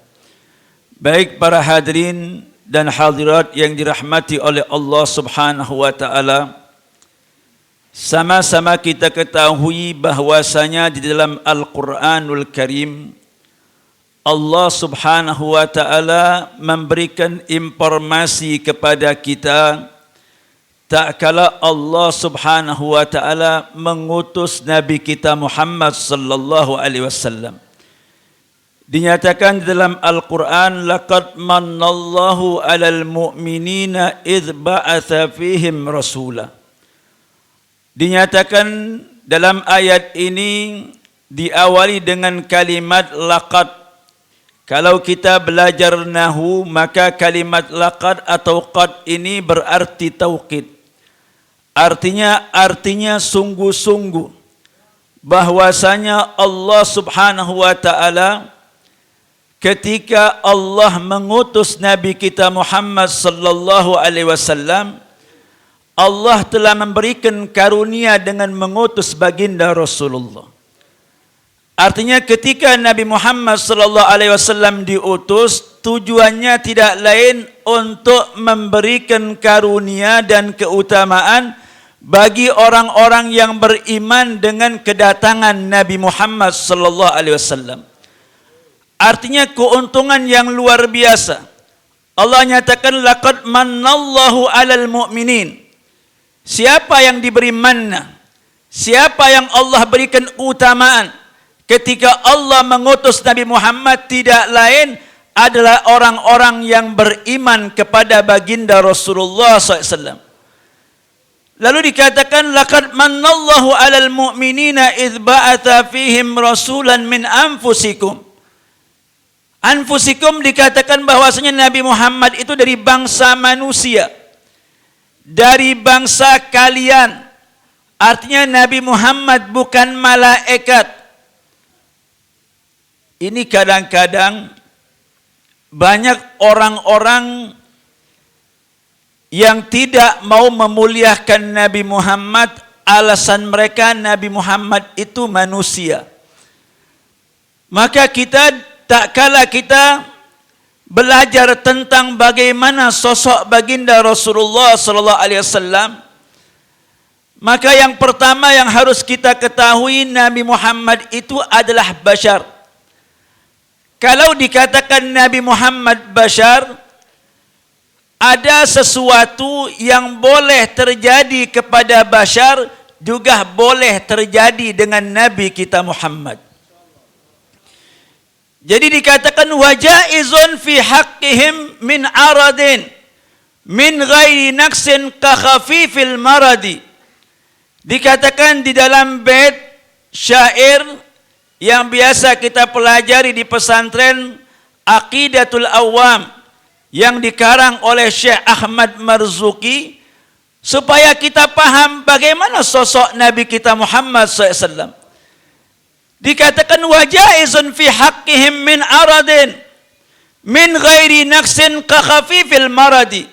Baik para hadirin dan hadirat yang dirahmati oleh Allah Subhanahu wa taala, sama-sama kita ketahui bahwasanya di dalam Al-Quranul Karim Allah Subhanahu wa taala memberikan informasi kepada kita tak kala Allah Subhanahu wa taala mengutus Nabi kita Muhammad sallallahu alaihi wasallam. Dinyatakan di dalam Al-Quran, laqad manallahu 'alal mu'minina idh ba'atha fihim rasula. Dinyatakan dalam ayat ini diawali dengan kalimat laqad. Kalau kita belajar nahwu, maka kalimat laqad atau qad ini berarti taukid. Artinya sungguh-sungguh. Bahwasanya Allah Subhanahu wa taala ketika Allah mengutus Nabi kita Muhammad sallallahu alaihi wasallam, Allah telah memberikan karunia dengan mengutus baginda Rasulullah. Artinya ketika Nabi Muhammad sallallahu alaihi wasallam diutus, tujuannya tidak lain untuk memberikan karunia dan keutamaan bagi orang-orang yang beriman dengan kedatangan Nabi Muhammad sallallahu alaihi wasallam. Artinya keuntungan yang luar biasa. Allah nyatakan laqad manallahu 'alal mu'minin. Siapa yang diberi manna, siapa yang Allah berikan utamaan ketika Allah mengutus Nabi Muhammad, tidak lain adalah orang-orang yang beriman kepada baginda Rasulullah SAW. Lalu dikatakan laqad mannallahu 'alal mu'minina idz ba'atsa fihim rasulan min anfusikum. Anfusikum dikatakan bahwasanya Nabi Muhammad itu dari bangsa manusia. Dari bangsa kalian. Artinya Nabi Muhammad bukan malaikat. Ini kadang-kadang banyak orang-orang yang tidak mau memuliakan Nabi Muhammad, alasan mereka Nabi Muhammad itu manusia. Maka tak kala kita belajar tentang bagaimana sosok baginda Rasulullah sallallahu alaihi wasallam, maka yang pertama yang harus kita ketahui Nabi Muhammad itu adalah bashar. Kalau dikatakan Nabi Muhammad bashar, ada sesuatu yang boleh terjadi kepada bashar juga boleh terjadi dengan Nabi kita Muhammad. Jadi dikatakan wajaizun fi haqqihim min aradin min ghairi naqsin ka khafifil maradi. Dikatakan di dalam bait syair yang biasa kita pelajari di pesantren Aqidatul Awam yang dikarang oleh Syekh Ahmad Marzuki, supaya kita paham bagaimana sosok Nabi kita Muhammad SAW. Dikatakan wajaizun fi haqqihim min aradin min ghairi naqsin ka khafifil maradi.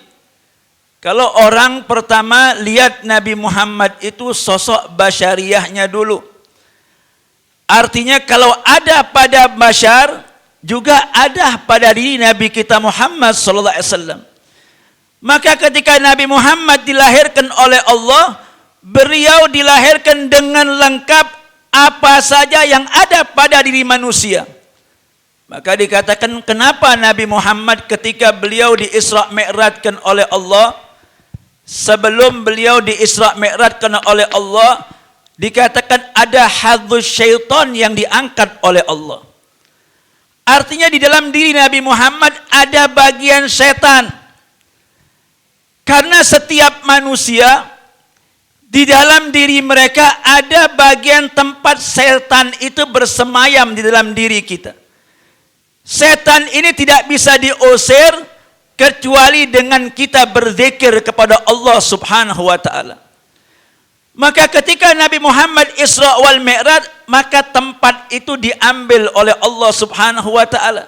Kalau orang pertama lihat Nabi Muhammad itu sosok basyariahnya dulu. Artinya kalau ada pada bashar juga ada pada diri Nabi kita Muhammad sallallahu alaihi wasallam. Maka ketika Nabi Muhammad dilahirkan oleh Allah, beliau dilahirkan dengan lengkap apa saja yang ada pada diri manusia. Maka dikatakan kenapa Nabi Muhammad ketika beliau di Isra Mi'rajkan oleh Allah, sebelum beliau di Isra Mi'rajkan oleh Allah, dikatakan ada hadzus syaitan yang diangkat oleh Allah. Artinya di dalam diri Nabi Muhammad ada bagian setan. Karena setiap manusia di dalam diri mereka ada bagian tempat setan itu bersemayam di dalam diri kita. Setan ini tidak bisa diusir kecuali dengan kita berzikir kepada Allah Subhanahu wa taala. Maka ketika Nabi Muhammad Isra wal Mi'raj, maka tempat itu diambil oleh Allah Subhanahu wa taala.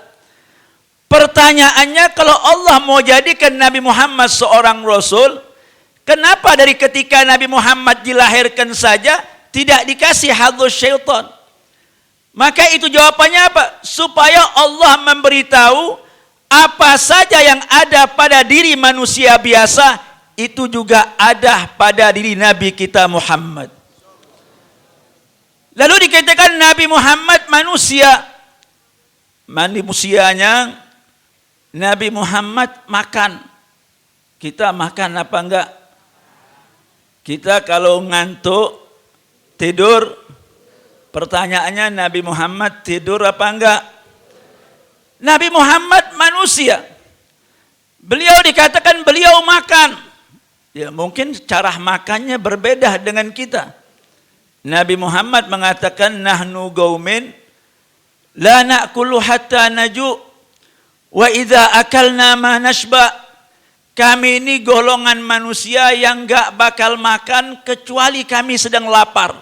Pertanyaannya, kalau Allah mau jadikan Nabi Muhammad seorang rasul, kenapa dari ketika Nabi Muhammad dilahirkan saja tidak dikasih hadzus syaitan? Maka itu jawabannya apa? Supaya Allah memberitahu apa saja yang ada pada diri manusia biasa, itu juga ada pada diri Nabi kita Muhammad. Lalu dikatakan Nabi Muhammad manusia. Manusianya Nabi Muhammad makan. Kita makan apa enggak? Kita kalau ngantuk, tidur, pertanyaannya Nabi Muhammad tidur apa enggak? Nabi Muhammad manusia. Beliau dikatakan beliau makan. Ya mungkin cara makannya berbeda dengan kita. Nabi Muhammad mengatakan nahnu qaumin la na'kulu hatta naju wa idza akalna ma nashba. Kami ini golongan manusia yang enggak bakal makan kecuali kami sedang lapar.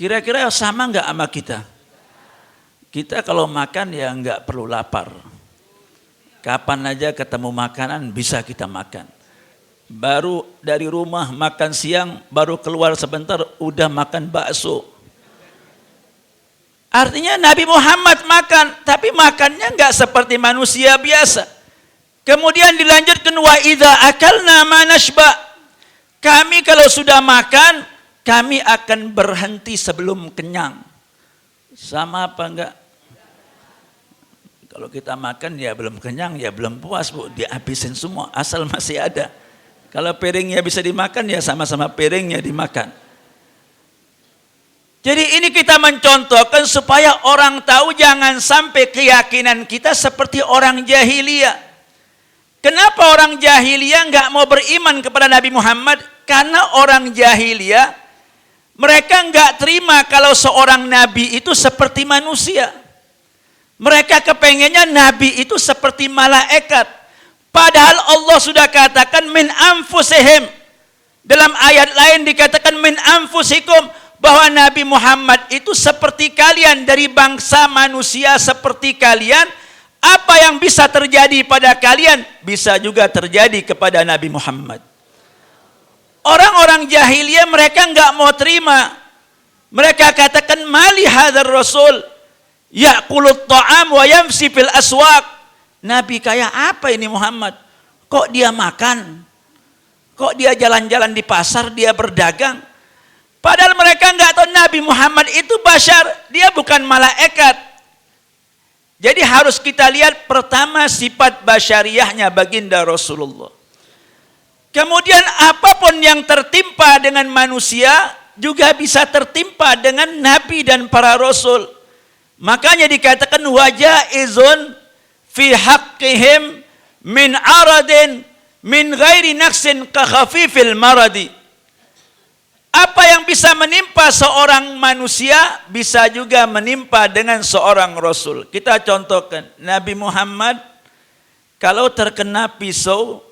Kira-kira sama enggak sama kita? Kita kalau makan ya enggak perlu lapar. Kapan aja ketemu makanan bisa kita makan. Baru dari rumah makan siang, baru keluar sebentar udah makan bakso. Artinya Nabi Muhammad makan, tapi makannya enggak seperti manusia biasa. Kemudian dilanjutkan wa idza akalna ma nashba. Kami kalau sudah makan, kami akan berhenti sebelum kenyang. Sama apa enggak? Kalau kita makan ya belum kenyang, ya belum puas, Bu, dihabisin semua asal masih ada. Kalau piringnya bisa dimakan ya sama-sama piringnya dimakan. Jadi ini kita mencontohkan supaya orang tahu jangan sampai keyakinan kita seperti orang jahiliyah. Kenapa orang jahiliyah nggak mau beriman kepada Nabi Muhammad? Karena orang jahiliyah mereka nggak terima kalau seorang nabi itu seperti manusia. Mereka kepengennya nabi itu seperti malaikat. Padahal Allah sudah katakan min anfusihim. Dalam ayat lain dikatakan min anfusikum, bahwa Nabi Muhammad itu seperti kalian, dari bangsa manusia seperti kalian. Apa yang bisa terjadi pada kalian bisa juga terjadi kepada Nabi Muhammad. Orang-orang jahiliyah mereka nggak mau terima. Mereka katakan mali hadzal rasul ya'kulut ta'am wa yamsi fil aswaq. Nabi kayak apa ini Muhammad? Kok dia makan? Kok dia jalan-jalan di pasar, dia berdagang? Padahal mereka nggak tahu Nabi Muhammad itu bashar, dia bukan malaikat. Jadi harus kita lihat pertama sifat basyariahnya baginda Rasulullah. Kemudian apapun yang tertimpa dengan manusia juga bisa tertimpa dengan nabi dan para rasul. Makanya dikatakan wajaizun fi haqqihim min aradin min ghairi naqsin ka khafifil maradi. Apa yang bisa menimpa seorang manusia bisa juga menimpa dengan seorang rasul. Kita contohkan Nabi Muhammad kalau terkena pisau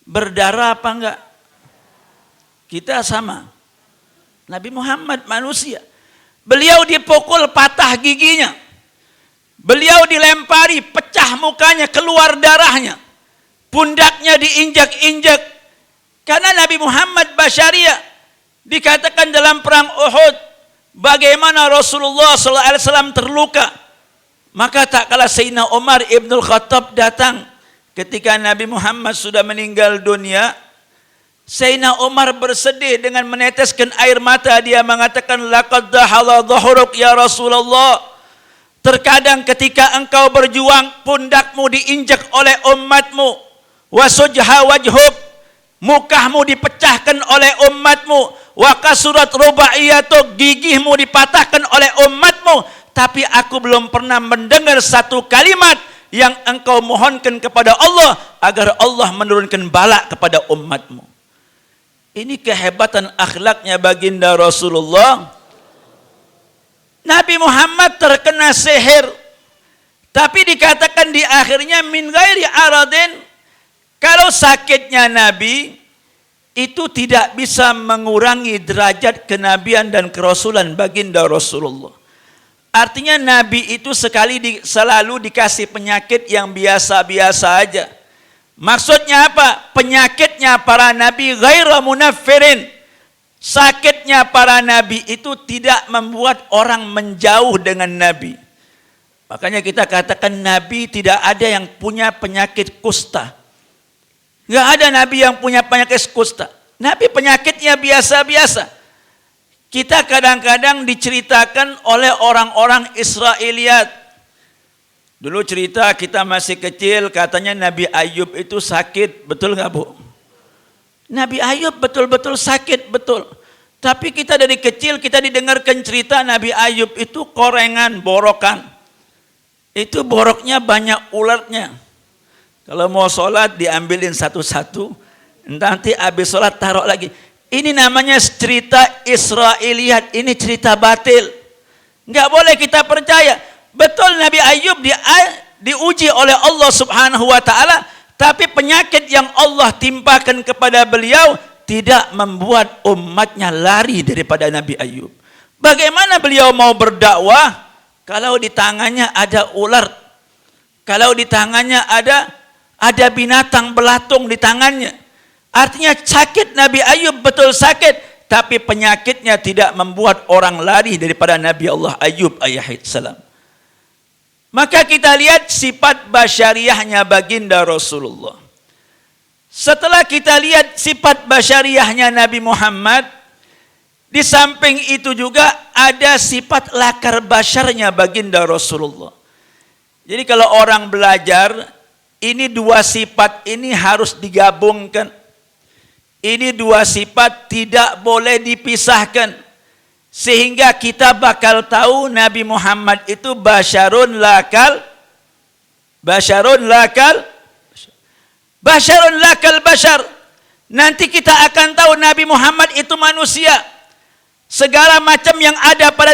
berdarah apa enggak? Kita sama. Nabi Muhammad manusia. Beliau dipukul patah giginya. Beliau dilempari pecah mukanya, keluar darahnya. Pundaknya diinjak-injak. Karena Nabi Muhammad basyariah. Dikatakan dalam perang Uhud bagaimana Rasulullah SAW terluka. Maka tak kalah Sayyidina Umar Ibnul Khattab datang ketika Nabi Muhammad sudah meninggal dunia. Sayyidina Umar bersedih dengan meneteskan air mata. Dia mengatakan laqad dahala dhahruk ya Rasulullah. Terkadang ketika engkau berjuang pundakmu diinjak oleh umatmu. Wasujha wajhuk, mukahmu dipecahkan oleh umatmu. Wa kasurat rubaiyatu, gigihmu dipatahkan oleh umatmu, tapi aku belum pernah mendengar satu kalimat yang engkau mohonkan kepada Allah agar Allah menurunkan bala kepada umatmu. Ini kehebatan akhlaknya baginda Rasulullah. Nabi Muhammad terkena sihir, tapi dikatakan di akhirnya min ghairi aradin. Kalau sakitnya Nabi itu tidak bisa mengurangi derajat kenabian dan kerasulan baginda Rasulullah. Artinya Nabi itu selalu dikasih penyakit yang biasa-biasa aja. Maksudnya apa? Penyakitnya para nabi ghaira munaffirin. Sakitnya para nabi itu tidak membuat orang menjauh dengan nabi. Makanya kita katakan nabi tidak ada yang punya penyakit kusta. Nggak ada nabi yang punya penyakit kusta. Nabi penyakitnya biasa-biasa. Kita kadang-kadang diceritakan oleh orang-orang Israiliyat. Dulu cerita kita masih kecil, katanya Nabi Ayub itu sakit. Betul nggak Bu? Nabi Ayub betul-betul sakit, betul. Tapi kita dari kecil kita didengarkan cerita Nabi Ayub itu korengan, borokan. Itu boroknya banyak ularnya. Kalau mau sholat diambilin satu-satu, nanti habis sholat taruh lagi. Ini namanya cerita Israiliyat, ini cerita batil. Nggak boleh kita percaya. Betul Nabi Ayub diuji oleh Allah Subhanahu wa Ta'ala, tapi penyakit yang Allah timpakan kepada beliau tidak membuat umatnya lari daripada Nabi Ayub. Bagaimana beliau mau berdakwah kalau di tangannya ada ular, kalau di tangannya ada binatang belatung di tangannya? Artinya sakit Nabi Ayub betul sakit, tapi penyakitnya tidak membuat orang lari daripada Nabi Allah Ayub alaihissalam. Maka kita lihat sifat basyariahnya baginda Rasulullah. Setelah kita lihat sifat basyariahnya Nabi Muhammad, di samping itu juga ada sifat lakar basyarnya baginda Rasulullah. Jadi kalau orang belajar, ini dua sifat ini harus digabungkan. Ini dua sifat tidak boleh dipisahkan. Sehingga kita bakal tahu Nabi Muhammad itu basyarun lakal. Basyarun lakal. Basyarun lakal basyar. Nanti kita akan tahu Nabi Muhammad itu manusia. Segala macam yang ada pada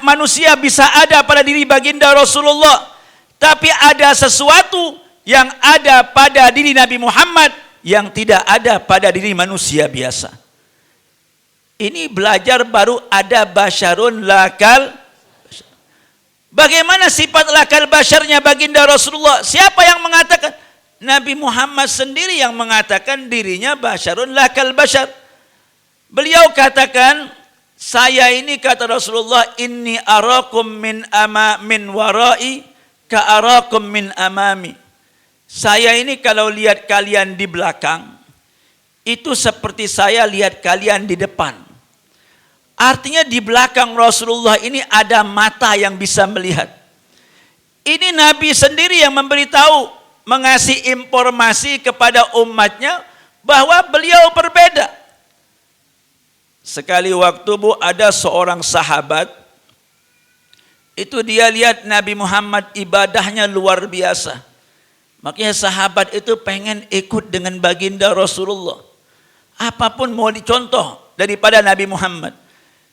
manusia bisa ada pada diri baginda Rasulullah. Tapi ada sesuatu yang ada pada diri Nabi Muhammad yang tidak ada pada diri manusia biasa. Ini belajar baru ada basyarun lakal. Bagaimana sifat lakal basyarnya baginda Rasulullah? Siapa yang mengatakan? Nabi Muhammad sendiri yang mengatakan dirinya basyarun lakal basyar. Beliau katakan, saya ini kata Rasulullah, inni arakum min warai ka arakum min amami. Saya ini kalau lihat kalian di belakang, itu seperti saya lihat kalian di depan. Artinya di belakang Rasulullah ini ada mata yang bisa melihat. Ini Nabi sendiri yang memberitahu, mengasih informasi kepada umatnya bahwa beliau berbeda. Sekali waktu Bu, ada seorang sahabat, itu dia lihat Nabi Muhammad ibadahnya luar biasa. Makanya sahabat itu pengen ikut dengan baginda Rasulullah. Apapun mau dicontoh daripada Nabi Muhammad.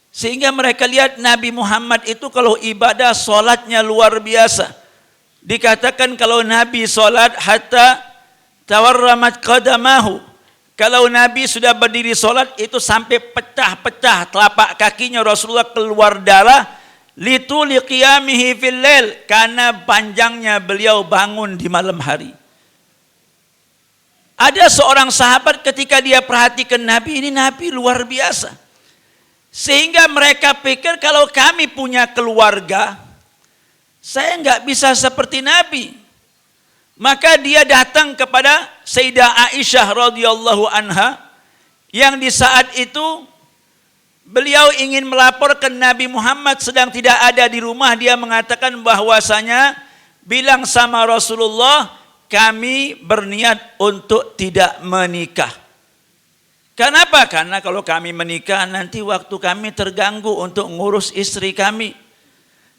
Sehingga mereka lihat Nabi Muhammad itu kalau ibadah solatnya luar biasa. Dikatakan kalau Nabi solat hatta tawarramat qadamahu. Kalau Nabi sudah berdiri solat itu sampai pecah-pecah telapak kakinya Rasulullah keluar darah. Lituli qiyamihi fil lail, karena panjangnya beliau bangun di malam hari. Ada seorang sahabat ketika dia perhatikan Nabi, ini Nabi luar biasa. Sehingga mereka pikir kalau kami punya keluarga, saya enggak bisa seperti Nabi. Maka dia datang kepada Sayyidah Aisyah radhiyallahu anha, yang di saat itu beliau ingin melaporkan Nabi Muhammad sedang tidak ada di rumah. Dia mengatakan bahwasanya bilang sama Rasulullah, kami berniat untuk tidak menikah. Kenapa? Karena kalau kami menikah nanti waktu kami terganggu untuk ngurus istri kami.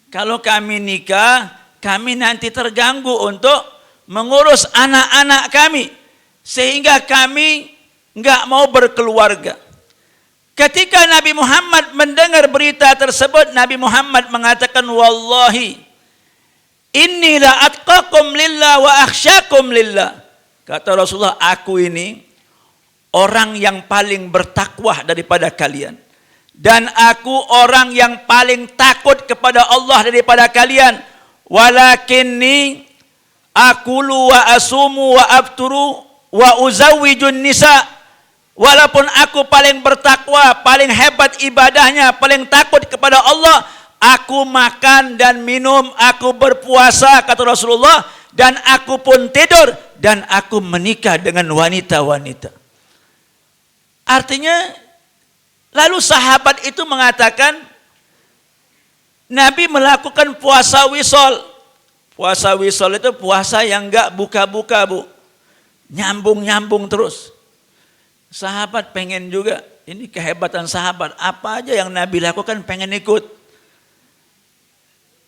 Kalau kami nikah, kami nanti terganggu untuk mengurus anak-anak kami. Sehingga kami enggak mau berkeluarga. Ketika Nabi Muhammad mendengar berita tersebut, Nabi Muhammad mengatakan, wallahi inni la atqakum lillah wa akhsyakum lillah. Kata Rasulullah, aku ini orang yang paling bertakwa daripada kalian. Dan aku orang yang paling takut kepada Allah daripada kalian. Walakinni akulu wa asumu wa abturu wa uzawwijun nisa. Walaupun aku paling bertakwa, paling hebat ibadahnya, paling takut kepada Allah, aku makan dan minum, aku berpuasa, kata Rasulullah, dan aku pun tidur, dan aku menikah dengan wanita-wanita. Artinya, lalu sahabat itu mengatakan, Nabi melakukan puasa wisol. Puasa wisol itu puasa yang enggak buka-buka, Bu. Nyambung-nyambung terus. Sahabat pengen juga, ini kehebatan sahabat, apa aja yang Nabi lakukan pengen ikut.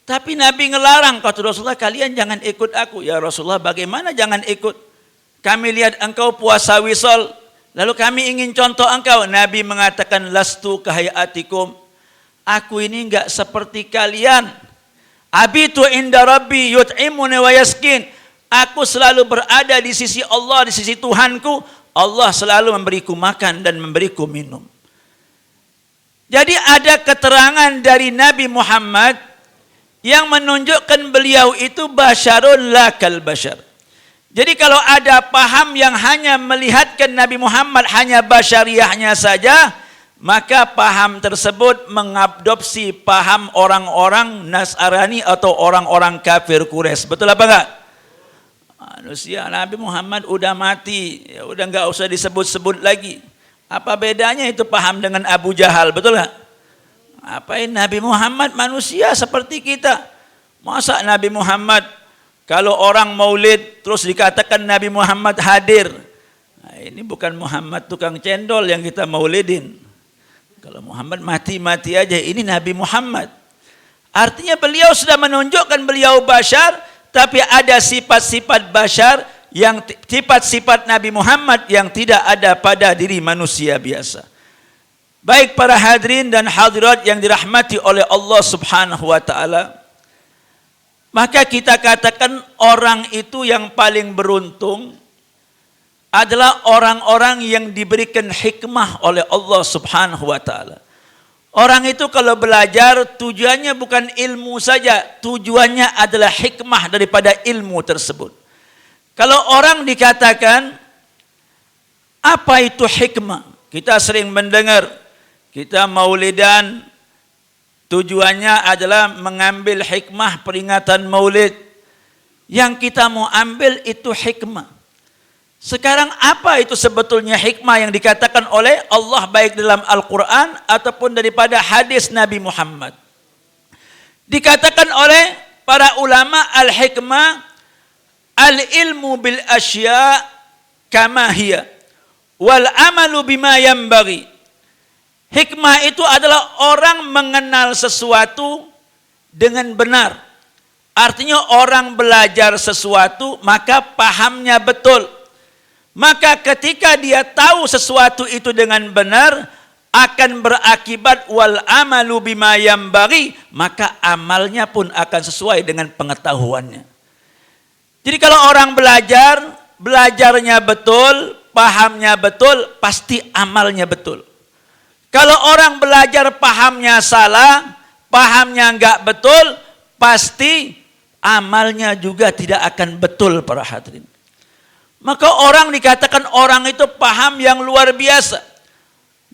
Tapi Nabi ngelarang, kata Rasulullah, kalian jangan ikut aku. Ya Rasulullah, bagaimana jangan ikut? Kami lihat engkau puasa wisol, lalu kami ingin contoh engkau. Nabi mengatakan, lastu kahayatikum, aku ini enggak seperti kalian. Abitu inda rabbi yut'imuni wa yaskin. Aku selalu berada di sisi Allah, di sisi Tuhanku. Allah selalu memberiku makan dan memberiku minum. Jadi ada keterangan dari Nabi Muhammad yang menunjukkan beliau itu basyarun lakal basyar. Jadi kalau ada paham yang hanya melihatkan Nabi Muhammad hanya basyariahnya saja, maka paham tersebut mengadopsi paham orang-orang Nasrani atau orang-orang kafir Quraisy. Betul apa enggak? Manusia Nabi Muhammad udah mati, ya udah nggak usah disebut-sebut lagi. Apa bedanya itu paham dengan Abu Jahal, betul nggak? Apain Nabi Muhammad manusia seperti kita. Masa Nabi Muhammad kalau orang maulid terus dikatakan Nabi Muhammad hadir. Nah, ini bukan Muhammad tukang cendol yang kita maulidin. Kalau Muhammad mati-mati aja, ini Nabi Muhammad. Artinya beliau sudah menunjukkan beliau basyar, tapi ada sifat-sifat basyar yang sifat-sifat Nabi Muhammad yang tidak ada pada diri manusia biasa. Baik para hadirin dan hadirat yang dirahmati oleh Allah Subhanahu wa taala, maka kita katakan orang itu yang paling beruntung adalah orang-orang yang diberikan hikmah oleh Allah Subhanahu wa taala. Orang itu kalau belajar tujuannya bukan ilmu saja, tujuannya adalah hikmah daripada ilmu tersebut. Kalau orang dikatakan apa itu hikmah? Kita sering mendengar, kita maulidan tujuannya adalah mengambil hikmah peringatan maulid. Yang kita mau ambil itu hikmah. Sekarang apa itu sebetulnya hikmah yang dikatakan oleh Allah baik dalam Al-Quran ataupun daripada hadis Nabi Muhammad? Dikatakan oleh para ulama al-hikmah al-ilmu bil asya kama hiya wal amalu bima yanbaghi. Hikmah itu adalah orang mengenal sesuatu dengan benar. Artinya orang belajar sesuatu maka pahamnya betul. Maka ketika dia tahu sesuatu itu dengan benar, akan berakibat wal amalu bima yanbaghi, maka amalnya pun akan sesuai dengan pengetahuannya. Jadi kalau orang belajar, belajarnya betul, pahamnya betul, pasti amalnya betul. Kalau orang belajar pahamnya salah, pahamnya enggak betul, pasti amalnya juga tidak akan betul para hadirin. Maka orang dikatakan orang itu paham yang luar biasa.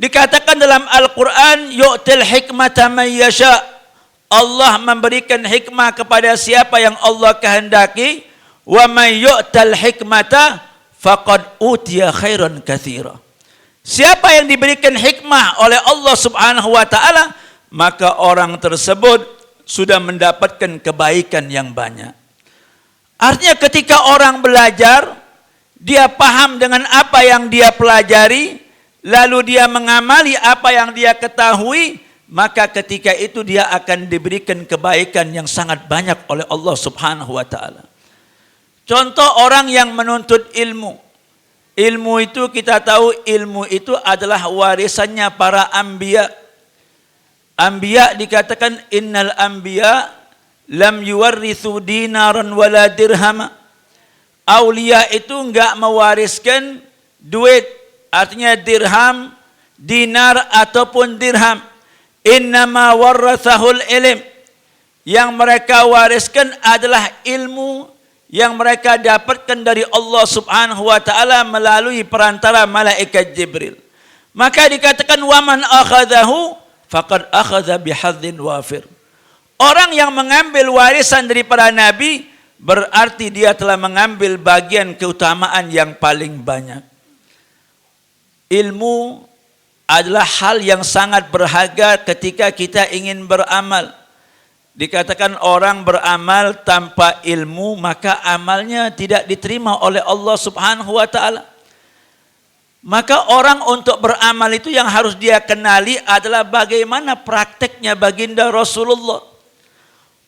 Dikatakan dalam Al-Quran, yu'til hikmata man yasha. Allah memberikan hikmah kepada siapa yang Allah kehendaki. Wa man yu'tal hikmata faqad utiya khairan katsira. Siapa yang diberikan hikmah oleh Allah Subhanahu wa taala, maka orang tersebut sudah mendapatkan kebaikan yang banyak. Artinya ketika orang belajar, dia paham dengan apa yang dia pelajari, lalu dia mengamali apa yang dia ketahui, maka ketika itu dia akan diberikan kebaikan yang sangat banyak oleh Allah Subhanahu wa taala. Contoh orang yang menuntut ilmu. Ilmu itu kita tahu ilmu itu adalah warisannya para anbiya. Anbiya dikatakan innal anbiya lam yuwarrithu dinaran wala dirhama. Aulia itu enggak mewariskan duit, artinya dirham, dinar ataupun dirham. Innama warathahul ilm. Yang mereka wariskan adalah ilmu yang mereka dapatkan dari Allah Subhanahu wa taala melalui perantara malaikat Jibril. Maka dikatakan waman akhadahu faqad akhadha bihadzin wafir. Orang yang mengambil warisan dari para nabi berarti dia telah mengambil bagian keutamaan yang paling banyak. Ilmu adalah hal yang sangat berharga ketika kita ingin beramal. Dikatakan orang beramal tanpa ilmu, maka amalnya tidak diterima oleh Allah Subhanahu wa taala. Maka orang untuk beramal itu yang harus dia kenali adalah bagaimana prakteknya baginda Rasulullah.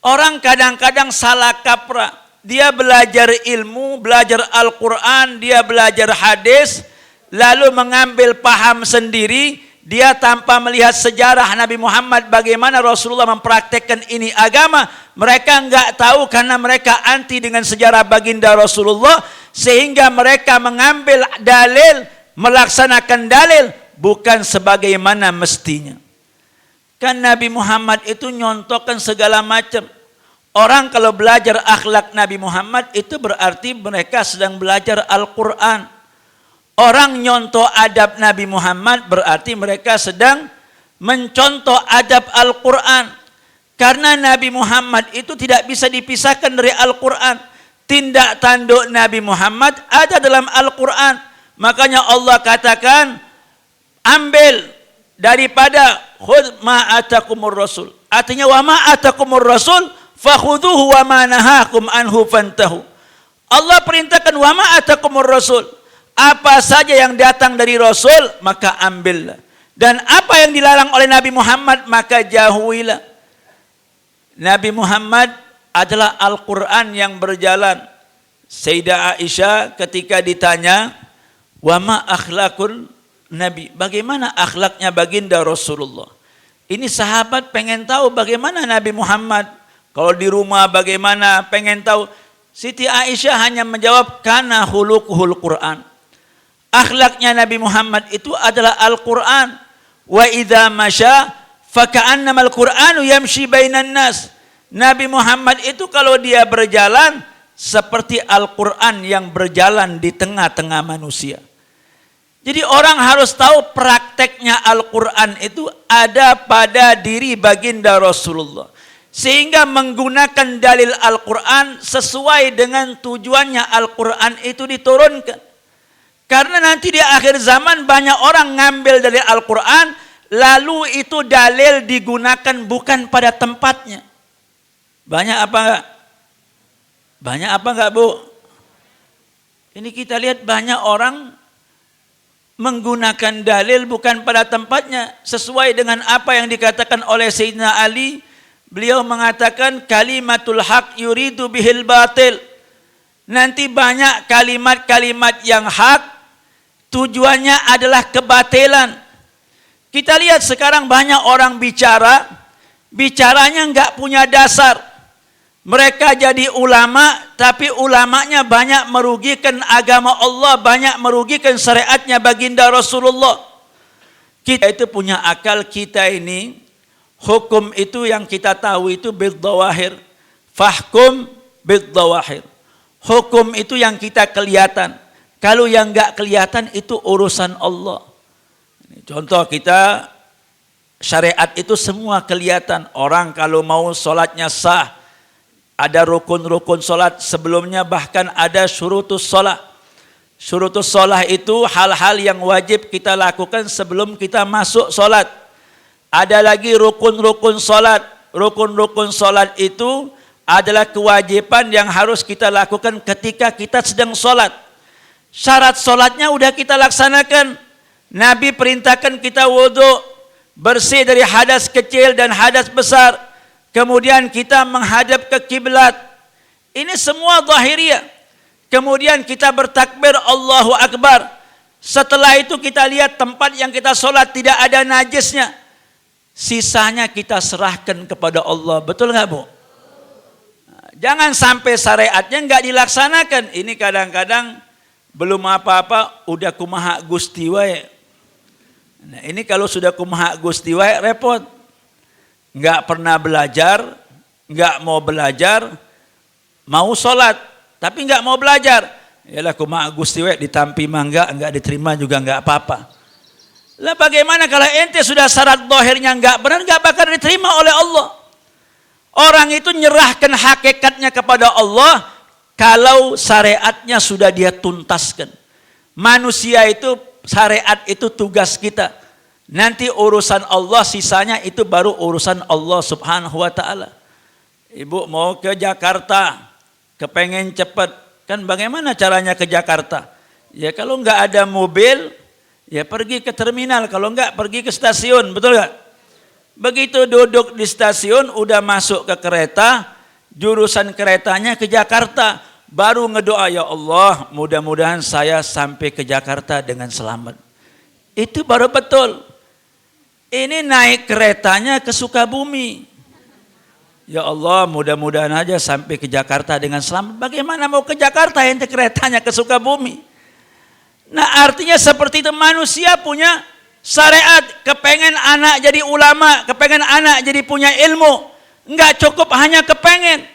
Orang kadang-kadang salah kaprah. Dia belajar ilmu, belajar Al-Quran, dia belajar hadis, lalu mengambil paham sendiri, dia tanpa melihat sejarah Nabi Muhammad bagaimana Rasulullah mempraktekkan ini agama. Mereka enggak tahu karena mereka anti dengan sejarah baginda Rasulullah, sehingga mereka mengambil dalil, melaksanakan dalil bukan sebagaimana mestinya. Kan Nabi Muhammad itu nyontohkan segala macam. Orang kalau belajar akhlak Nabi Muhammad itu berarti mereka sedang belajar Al-Quran. Orang nyontoh adab Nabi Muhammad berarti mereka sedang mencontoh adab Al-Quran. Karena Nabi Muhammad itu tidak bisa dipisahkan dari Al-Quran. Tindak tanduk Nabi Muhammad ada dalam Al-Quran. Makanya Allah katakan, ambil daripada khudh ma atakumur rasul. Artinya wa ma atakumur rasul fakhudhuhu wa ma nahakum anhu fantahu. Allah perintahkan wa ma atakumur rasul. Apa saja yang datang dari Rasul maka ambillah. Dan apa yang dilarang oleh Nabi Muhammad maka jauhilah. Nabi Muhammad adalah Al-Quran yang berjalan. Sayyidah Aisyah ketika ditanya, wa ma akhlakun Nabi, bagaimana akhlaknya baginda Rasulullah. Ini sahabat pengen tahu bagaimana Nabi Muhammad. Kalau di rumah bagaimana, pengen tahu. Siti Aisyah hanya menjawab, kana khuluquhul Quran. Akhlaknya Nabi Muhammad itu adalah Al-Quran. Wa idza masya faka'annamal Qur'anu yamshi bainan nas. Nabi Muhammad itu kalau dia berjalan seperti Al-Quran yang berjalan di tengah-tengah manusia. Jadi orang harus tahu prakteknya Al-Quran itu ada pada diri baginda Rasulullah. Sehingga menggunakan dalil Al-Quran sesuai dengan tujuannya Al-Quran itu diturunkan. Karena nanti di akhir zaman banyak orang ngambil dari Al-Quran, lalu itu dalil digunakan bukan pada tempatnya. Banyak apa enggak? Banyak apa enggak, Bu? Ini kita lihat banyak orang menggunakan dalil bukan pada tempatnya. Sesuai dengan apa yang dikatakan oleh Sayyidina Ali. Beliau mengatakan kalimatul haq yuridu bihil batil. Nanti banyak kalimat-kalimat yang hak tujuannya adalah kebatilan. Kita lihat sekarang banyak orang bicaranya enggak punya dasar. Mereka jadi ulama, tapi ulamanya banyak merugikan agama Allah, banyak merugikan syariatnya baginda Rasulullah. Kita itu punya akal, kita ini hukum itu yang kita tahu itu bid-dhawahir. Fahkum bid-dhawahir. Hukum itu yang kita kelihatan. Kalau yang enggak kelihatan itu urusan Allah. Contoh kita, syariat itu semua kelihatan. Orang kalau mau sholatnya sah, ada rukun-rukun sholat sebelumnya, bahkan ada syurutus sholat. Syurutus sholat itu hal-hal yang wajib kita lakukan sebelum kita masuk sholat. Ada lagi rukun-rukun sholat. Rukun-rukun sholat itu adalah kewajiban yang harus kita lakukan ketika kita sedang sholat. Syarat sholatnya udah kita laksanakan. Nabi perintahkan kita wudhu, bersih dari hadas kecil dan hadas besar. Kemudian kita menghadap ke kiblat. Ini semua zahiriyah. Kemudian kita bertakbir Allahu Akbar. Setelah itu kita lihat tempat yang kita sholat tidak ada najisnya. Sisanya kita serahkan kepada Allah. Betul nggak, Bu? Jangan sampai syariatnya nggak dilaksanakan. Ini kadang-kadang belum apa-apa udah kumaha Gusti wae. Nah, ini kalau sudah kumaha Gusti wae repot. Enggak pernah belajar, enggak mau belajar, mau sholat, tapi enggak mau belajar. Yalah kumaha Gusti wae ditampi mangga, enggak diterima juga enggak apa-apa. Lah bagaimana kalau ente sudah syarat zahirnya enggak benar, enggak bakal diterima oleh Allah. Orang itu nyerahkan hakikatnya kepada Allah kalau syariatnya sudah dia tuntaskan. Manusia itu, syariat itu tugas kita. Nanti urusan Allah, sisanya itu baru urusan Allah subhanahu wa ta'ala. Ibu mau ke Jakarta, kepengen cepat. Kan bagaimana caranya ke Jakarta? Ya kalau enggak ada mobil, ya pergi ke terminal. Kalau enggak, pergi ke stasiun. Betul enggak? Begitu duduk di stasiun, udah masuk ke kereta, jurusan keretanya ke Jakarta. Baru ngedoa, ya Allah mudah-mudahan saya sampai ke Jakarta dengan selamat. Itu baru betul. Ini naik keretanya ke Sukabumi. Ya Allah mudah-mudahan aja sampai ke Jakarta dengan selamat. Bagaimana mau ke Jakarta ente keretanya ke Sukabumi? Nah artinya seperti itu, manusia punya syariat. Kepengen anak jadi ulama, kepengen anak jadi punya ilmu. Enggak cukup hanya kepengen.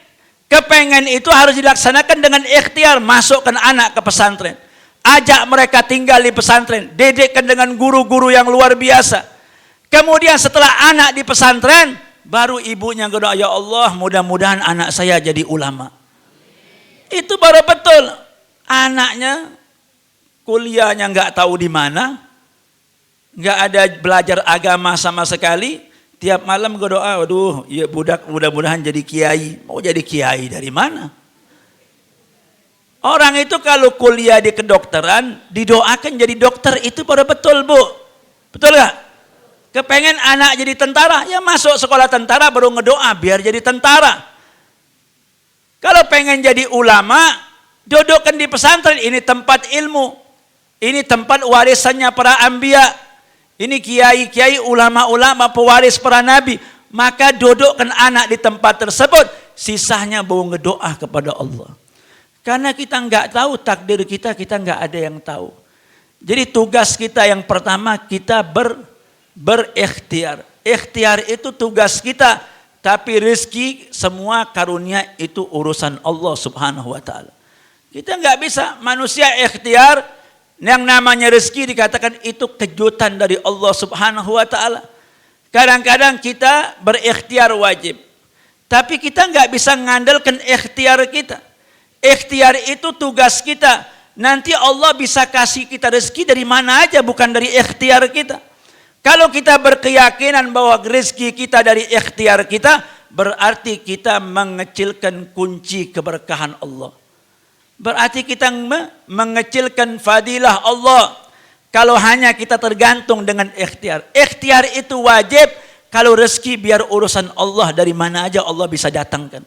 Kepengen itu harus dilaksanakan dengan ikhtiar. Masukkan anak ke pesantren, ajak mereka tinggal di pesantren, didikkan dengan guru-guru yang luar biasa. Kemudian setelah anak di pesantren, baru ibunya berdoa, ya Allah mudah-mudahan anak saya jadi ulama. Itu baru betul. Anaknya kuliahnya nggak tahu di mana, nggak ada belajar agama sama sekali. Tiap malam gue doa, waduh, ya budak mudah-mudahan jadi kiai. Mau jadi kiai dari mana? Orang itu kalau kuliah di kedokteran, didoakan jadi dokter, itu baru betul, Bu. Betul gak? Kepengen anak jadi tentara, ya masuk sekolah tentara baru ngedoa biar jadi tentara. Kalau pengen jadi ulama, Dudukkan di pesantren, ini tempat ilmu. Ini tempat warisannya para anbiya. Ini kiai-kiai, ulama-ulama, pewaris para nabi. Maka dudukkan anak di tempat tersebut. Sisanya bawa ngedoa kepada Allah. Karena kita nggak tahu takdir kita nggak ada yang tahu. Jadi tugas kita yang pertama, kita berikhtiar. Ikhtiar itu tugas kita. Tapi rezeki semua karunia itu urusan Allah subhanahu wa ta'ala. Kita nggak bisa manusia ikhtiar. Yang namanya rezeki dikatakan itu kejutan dari Allah subhanahu wa ta'ala. Kadang-kadang kita berikhtiar wajib. Tapi kita nggak bisa mengandalkan ikhtiar kita. Ikhtiar itu tugas kita. Nanti Allah bisa kasih kita rezeki dari mana aja, bukan dari ikhtiar kita. Kalau kita berkeyakinan bahwa rezeki kita dari ikhtiar kita, berarti kita mengecilkan kunci keberkahan Allah. Berarti kita mengecilkan fadilah Allah. Kalau hanya kita tergantung dengan ikhtiar. Ikhtiar itu wajib, kalau rezeki biar urusan Allah, dari mana aja Allah bisa datangkan.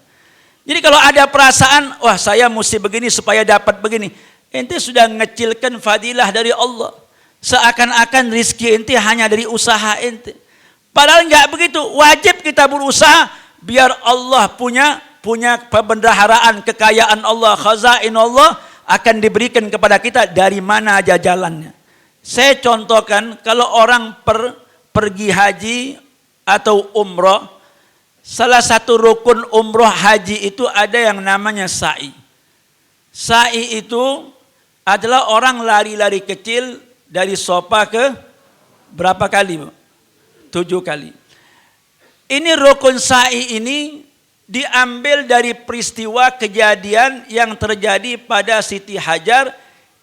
Jadi kalau ada perasaan, wah saya mesti begini supaya dapat begini. Ente sudah mengecilkan fadilah dari Allah. Seakan-akan rizki ente hanya dari usaha ente. Padahal enggak begitu. Wajib kita berusaha biar Allah punya pembendaharaan, kekayaan Allah, khazain Allah akan diberikan kepada kita dari mana aja jalannya. Saya contohkan, kalau orang pergi haji atau umroh, salah satu rukun umroh haji itu ada yang namanya sa'i. Sa'i itu adalah orang lari-lari kecil dari Sofa ke berapa kali? 7 kali. Ini rukun sa'i ini diambil dari peristiwa kejadian yang terjadi pada Siti Hajar,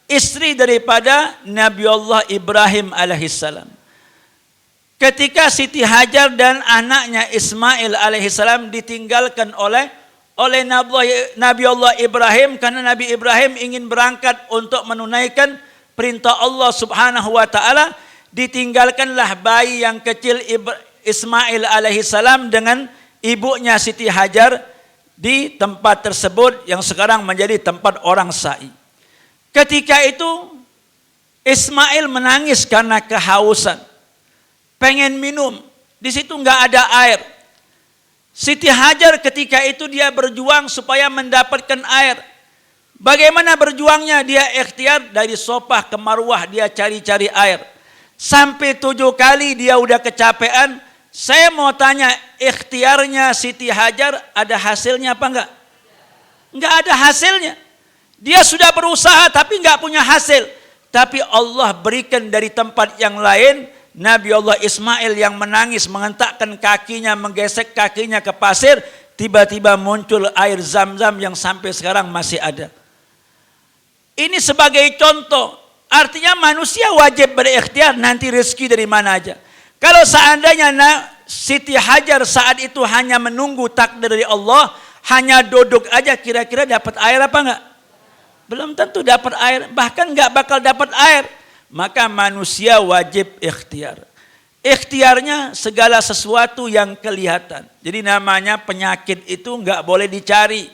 istri daripada Nabi Allah Ibrahim alaihissalam. Ketika Siti Hajar dan anaknya Ismail alaihissalam ditinggalkan oleh Nabi Allah Ibrahim, karena Nabi Ibrahim ingin berangkat untuk menunaikan perintah Allah subhanahu wa ta'ala, ditinggalkanlah bayi yang kecil Ismail alaihissalam dengan ibunya Siti Hajar di tempat tersebut yang sekarang menjadi tempat orang sa'i. Ketika itu Ismail menangis karena kehausan, pengen minum, di situ nggak ada air. Siti Hajar ketika itu dia berjuang supaya mendapatkan air. Bagaimana berjuangnya? Dia ikhtiar dari Sofah ke Marwah, dia cari-cari air. Sampai 7 kali dia udah kecapean. Saya mau tanya, ikhtiarnya Siti Hajar ada hasilnya apa enggak? Enggak ada hasilnya. Dia sudah berusaha tapi enggak punya hasil. Tapi Allah berikan dari tempat yang lain, Nabi Allah Ismail yang menangis, mengentakkan kakinya, menggesek kakinya ke pasir, tiba-tiba muncul air Zam-Zam yang sampai sekarang masih ada. Ini sebagai contoh, artinya manusia wajib berikhtiar, nanti rezeki dari mana aja. Kalau seandainya Siti Hajar saat itu hanya menunggu takdir dari Allah, hanya duduk aja, kira-kira dapat air apa enggak? Belum tentu dapat air, bahkan enggak bakal dapat air. Maka manusia wajib ikhtiar. Ikhtiarnya segala sesuatu yang kelihatan. Jadi namanya penyakit itu enggak boleh dicari.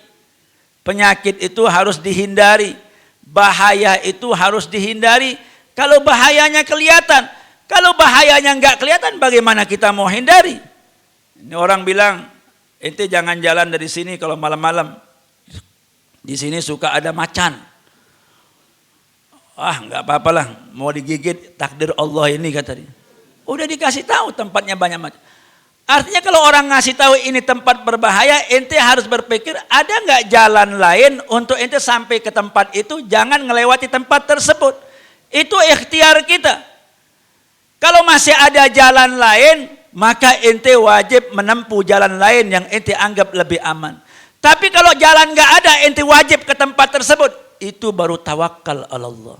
Penyakit itu harus dihindari. Bahaya itu harus dihindari. Kalau bahayanya kelihatan, kalau bahayanya enggak kelihatan, bagaimana kita mau hindari? Ini orang bilang, ente jangan jalan dari sini kalau malam-malam. Di sini suka ada macan. Enggak apa-apalah, mau digigit takdir Allah ini kata dia. Udah dikasih tahu tempatnya banyak macan. Artinya kalau orang ngasih tahu ini tempat berbahaya, ente harus berpikir ada enggak jalan lain untuk ente sampai ke tempat itu, jangan melewati tempat tersebut. Itu ikhtiar kita. Kalau masih ada jalan lain, maka ente wajib menempuh jalan lain yang ente anggap lebih aman. Tapi kalau jalan enggak ada, ente wajib ke tempat tersebut. Itu baru tawakal Allah.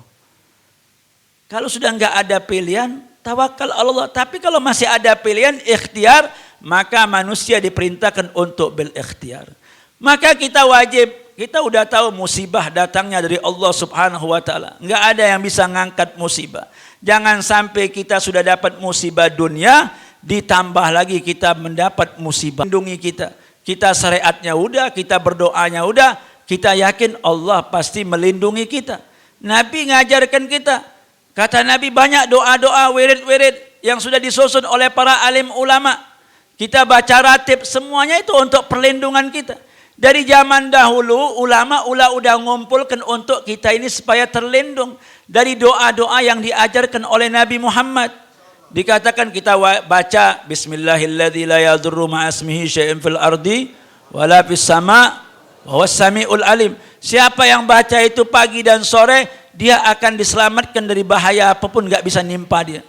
Kalau sudah enggak ada pilihan, tawakal Allah. Tapi kalau masih ada pilihan, ikhtiar, maka manusia diperintahkan untuk berikhtiar. Maka kita wajib, kita udah tahu musibah datangnya dari Allah subhanahu wa ta'ala. Enggak ada yang bisa ngangkat musibah. Jangan sampai kita sudah dapat musibah dunia, ditambah lagi kita mendapat musibah. Lindungi kita. Kita syariatnya udah, kita berdoanya udah, kita yakin Allah pasti melindungi kita. Nabi ngajarkan kita. Kata Nabi banyak doa-doa, wirid-wirid yang sudah disusun oleh para alim ulama. Kita baca ratib, semuanya itu untuk perlindungan kita. Dari zaman dahulu ulama udah ngumpulkan untuk kita ini supaya terlindung dari doa-doa yang diajarkan oleh Nabi Muhammad. Dikatakan kita baca Bismillahilladzi la yadurru ma'asmihi syai'un fil ardi wala fis sama' wa huwas samiul alim. Siapa yang baca itu pagi dan sore, dia akan diselamatkan dari bahaya apapun, gak bisa nimpa dia.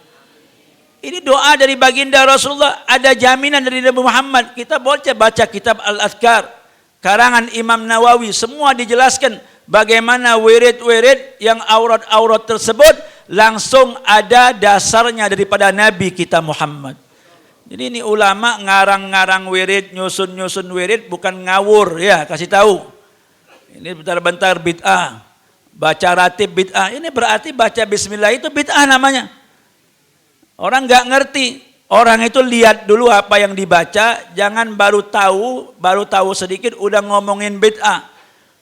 Ini doa dari baginda Rasulullah, ada jaminan dari Nabi Muhammad. Kita baca kitab Al-Adhkar, karangan Imam Nawawi, semua dijelaskan bagaimana wirid-wirid yang aurat-aurat tersebut langsung ada dasarnya daripada Nabi kita Muhammad. Jadi ini ulama ngarang-ngarang wirid, nyusun-nyusun wirid bukan ngawur ya, kasih tahu. Ini bentar-bentar bid'ah, baca ratib bid'ah. Ini berarti baca bismillah itu bid'ah namanya. Orang nggak ngerti. Orang itu lihat dulu apa yang dibaca, jangan baru tahu sedikit udah ngomongin bid'ah.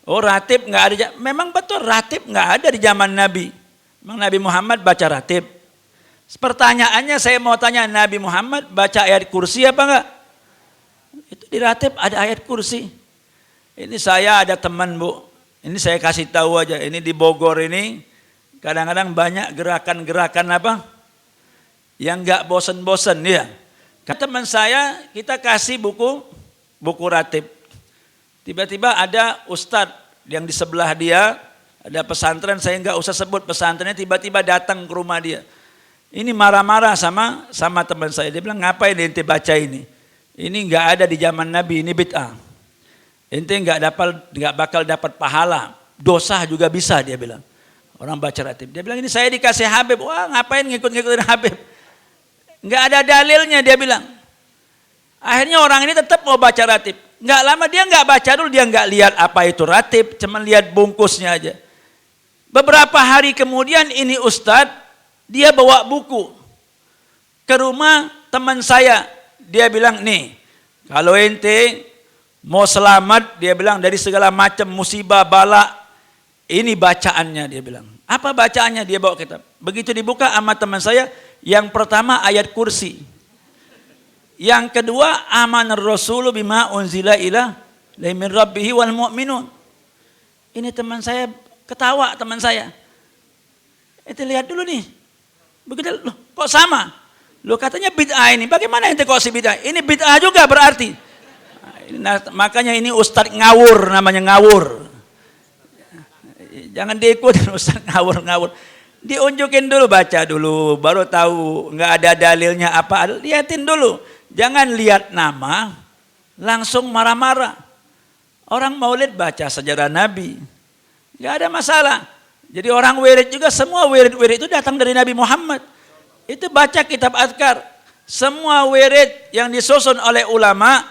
Oh ratib nggak ada, memang betul ratib nggak ada di zaman Nabi. Memang Nabi Muhammad baca ratib. Pertanyaannya saya mau tanya, Nabi Muhammad baca ayat kursi apa enggak? Itu di ratib ada ayat kursi. Ini saya ada teman Bu, ini saya kasih tahu aja, ini di Bogor ini kadang-kadang banyak gerakan-gerakan apa? Yang enggak bosen-bosen ya. Kata teman saya, kita kasih buku ratib. Tiba-tiba ada ustadz yang di sebelah dia, ada pesantren, saya enggak usah sebut pesantrennya, tiba-tiba datang ke rumah dia. Ini marah-marah sama teman saya. Dia bilang, ngapain ente baca ini? Ini enggak ada di zaman Nabi, ini bid'ah. Ente enggak bakal dapat pahala. Dosa juga bisa, dia bilang. Orang baca ratib. Dia bilang, ini saya dikasih Habib. Wah, ngapain ngikut-ngikutin Habib? Enggak ada dalilnya, dia bilang. Akhirnya orang ini tetap mau baca ratib. Enggak lama dia enggak baca dulu, dia enggak lihat apa itu ratib, cuma lihat bungkusnya aja. Beberapa hari kemudian ini ustadz, dia bawa buku ke rumah teman saya. Dia bilang, nih, kalau ente mau selamat, dia bilang, dari segala macam musibah, bala, ini bacaannya, dia bilang. Apa bacaannya? Dia bawa kitab. Begitu dibuka sama teman saya, yang pertama ayat kursi. Yang kedua, amanar rasulu bima unzila ila min rabbihi wal mu'minun. Ini teman saya ketawa, teman saya. Ente lihat dulu nih. Begitu, loh, kok sama? Loh katanya bid'ah ini. Bagaimana ente kok si bid'ah? Ini bid'ah juga berarti. Nah, makanya ini ustadz ngawur, namanya ngawur. Jangan diikutin ustadz ngawur-ngawur. Diunjukin dulu, baca dulu, baru tahu nggak ada dalilnya apa. Lihatin dulu. Jangan lihat nama, langsung marah-marah. Orang maulid baca sejarah Nabi. Nggak ada masalah. Jadi orang wirid juga, semua wirid-wirid itu datang dari Nabi Muhammad. Itu baca kitab Adhkar. Semua wirid yang disusun oleh ulama,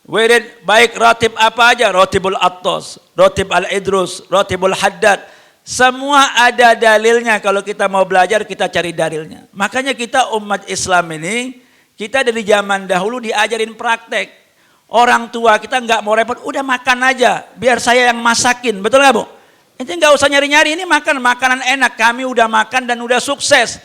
wirid baik ratib apa aja, ratibul Attas, ratib al-Idrus, ratibul Haddad. Semua ada dalilnya, kalau kita mau belajar kita cari dalilnya. Makanya kita umat Islam ini, kita dari zaman dahulu diajarin praktek. Orang tua kita nggak mau repot, udah makan aja, biar saya yang masakin, betul nggak Bu? Ente nggak usah nyari-nyari, ini makan makanan enak, kami udah makan dan udah sukses.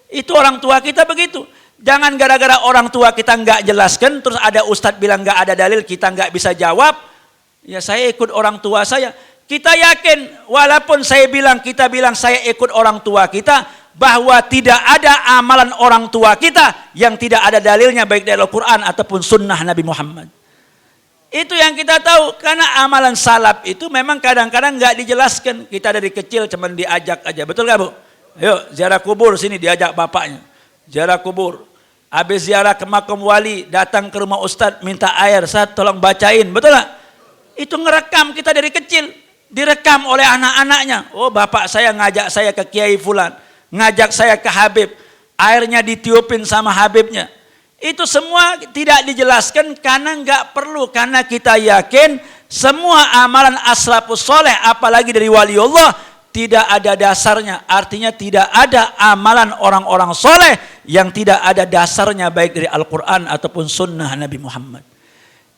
Itu orang tua kita begitu. Jangan gara-gara orang tua kita nggak jelaskan, terus ada ustadz bilang nggak ada dalil, kita nggak bisa jawab. Ya saya ikut orang tua saya. Kita yakin, walaupun kita bilang saya ikut orang tua kita, bahwa tidak ada amalan orang tua kita yang tidak ada dalilnya baik dari Al-Quran ataupun sunnah Nabi Muhammad. Itu yang kita tahu, karena amalan salaf itu memang kadang-kadang nggak dijelaskan. Kita dari kecil cuman diajak aja, betul nggak Bu? Yuk ziarah kubur sini, diajak bapaknya. Ziarah kubur. Habis ziarah ke makam wali, datang ke rumah ustadz minta air, Ustadz tolong bacain, betul nggak? Itu ngerekam kita dari kecil, direkam oleh anak-anaknya. Oh bapak saya ngajak saya ke Kiai Fulan, ngajak saya ke Habib, airnya ditiupin sama Habibnya. Itu semua tidak dijelaskan karena nggak perlu, karena kita yakin semua amalan as-salafus soleh apalagi dari waliullah tidak ada dasarnya. Artinya tidak ada amalan orang-orang soleh yang tidak ada dasarnya baik dari Al-Quran ataupun sunnah Nabi Muhammad.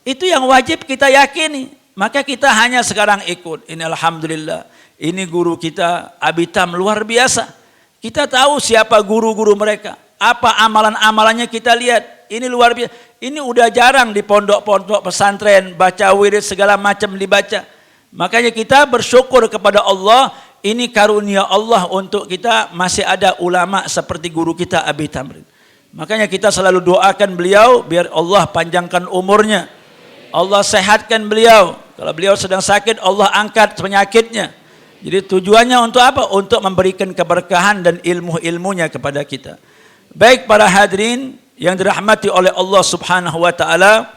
Itu yang wajib kita yakini. Maka kita hanya sekarang ikut. Ini alhamdulillah. Ini guru kita Abitam luar biasa. Kita tahu siapa guru-guru mereka. Apa amalan-amalannya kita lihat. Ini luar biasa. Ini udah jarang di pondok-pondok pesantren. Baca wirid segala macam dibaca. Makanya kita bersyukur kepada Allah. Ini karunia Allah untuk kita masih ada ulama seperti guru kita Abi Tamrin. Makanya kita selalu doakan beliau biar Allah panjangkan umurnya. Allah sehatkan beliau. Kalau beliau sedang sakit, Allah angkat penyakitnya. Jadi tujuannya untuk apa? Untuk memberikan keberkahan dan ilmu-ilmunya kepada kita. Baik para hadirin yang dirahmati oleh Allah Subhanahu wa taala,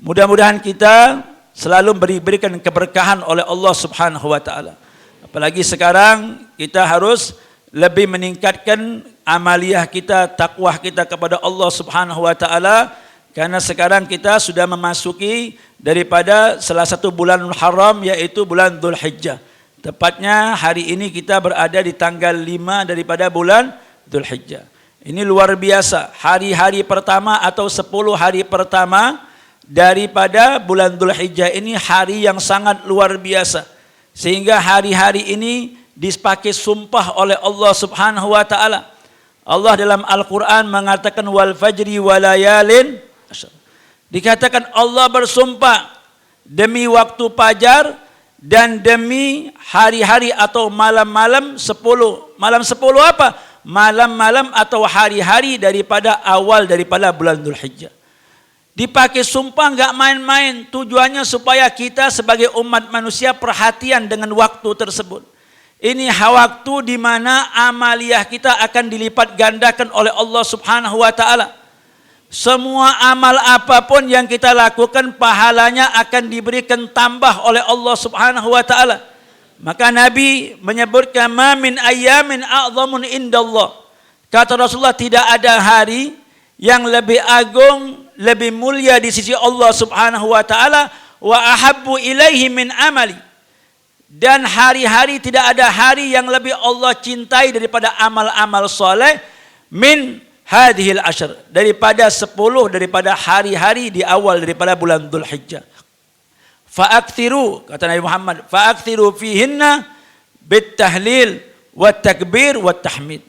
mudah-mudahan kita selalu diberikan keberkahan oleh Allah Subhanahu wa taala. Apalagi sekarang kita harus lebih meningkatkan amaliyah kita, takwah kita kepada Allah Subhanahu wa taala. Karena sekarang kita sudah memasuki daripada salah satu bulan Haram, yaitu bulan Dzulhijjah. Tepatnya hari ini kita berada di tanggal 5 daripada bulan Dzulhijjah. Ini luar biasa. Hari-hari pertama atau 10 hari pertama daripada bulan Dzulhijjah ini hari yang sangat luar biasa. Sehingga hari-hari ini dipakai sumpah oleh Allah Subhanahu wa taala. Allah dalam Al-Qur'an mengatakan wal fajri walayalin. Dikatakan Allah bersumpah demi waktu fajar dan demi hari-hari atau malam-malam 10. Malam 10 apa? Malam-malam atau hari-hari daripada awal daripada bulan Dzulhijjah. Dipakai sumpah enggak main-main. Tujuannya supaya kita sebagai umat manusia perhatian dengan waktu tersebut. Ini waktu di mana amaliyah kita akan dilipat gandakan oleh Allah Subhanahu wa taala. Semua amal apapun yang kita lakukan pahalanya akan diberikan tambah oleh Allah Subhanahu wa taala. Maka Nabi menyebutkan ma min ayyamin a'zamun indallah. Kata Rasulullah tidak ada hari yang lebih agung, lebih mulia di sisi Allah Subhanahu wa taala wa ahabbu ilaihi min amali. Dan hari-hari tidak ada hari yang lebih Allah cintai daripada amal-amal soleh min hadhil ashr, daripada 10 daripada hari-hari di awal daripada bulan Dzulhijjah. Fa'akthiru, kata Nabi Muhammad, fa'akthiru fihinna bitahlil wat takbir wat tahmid.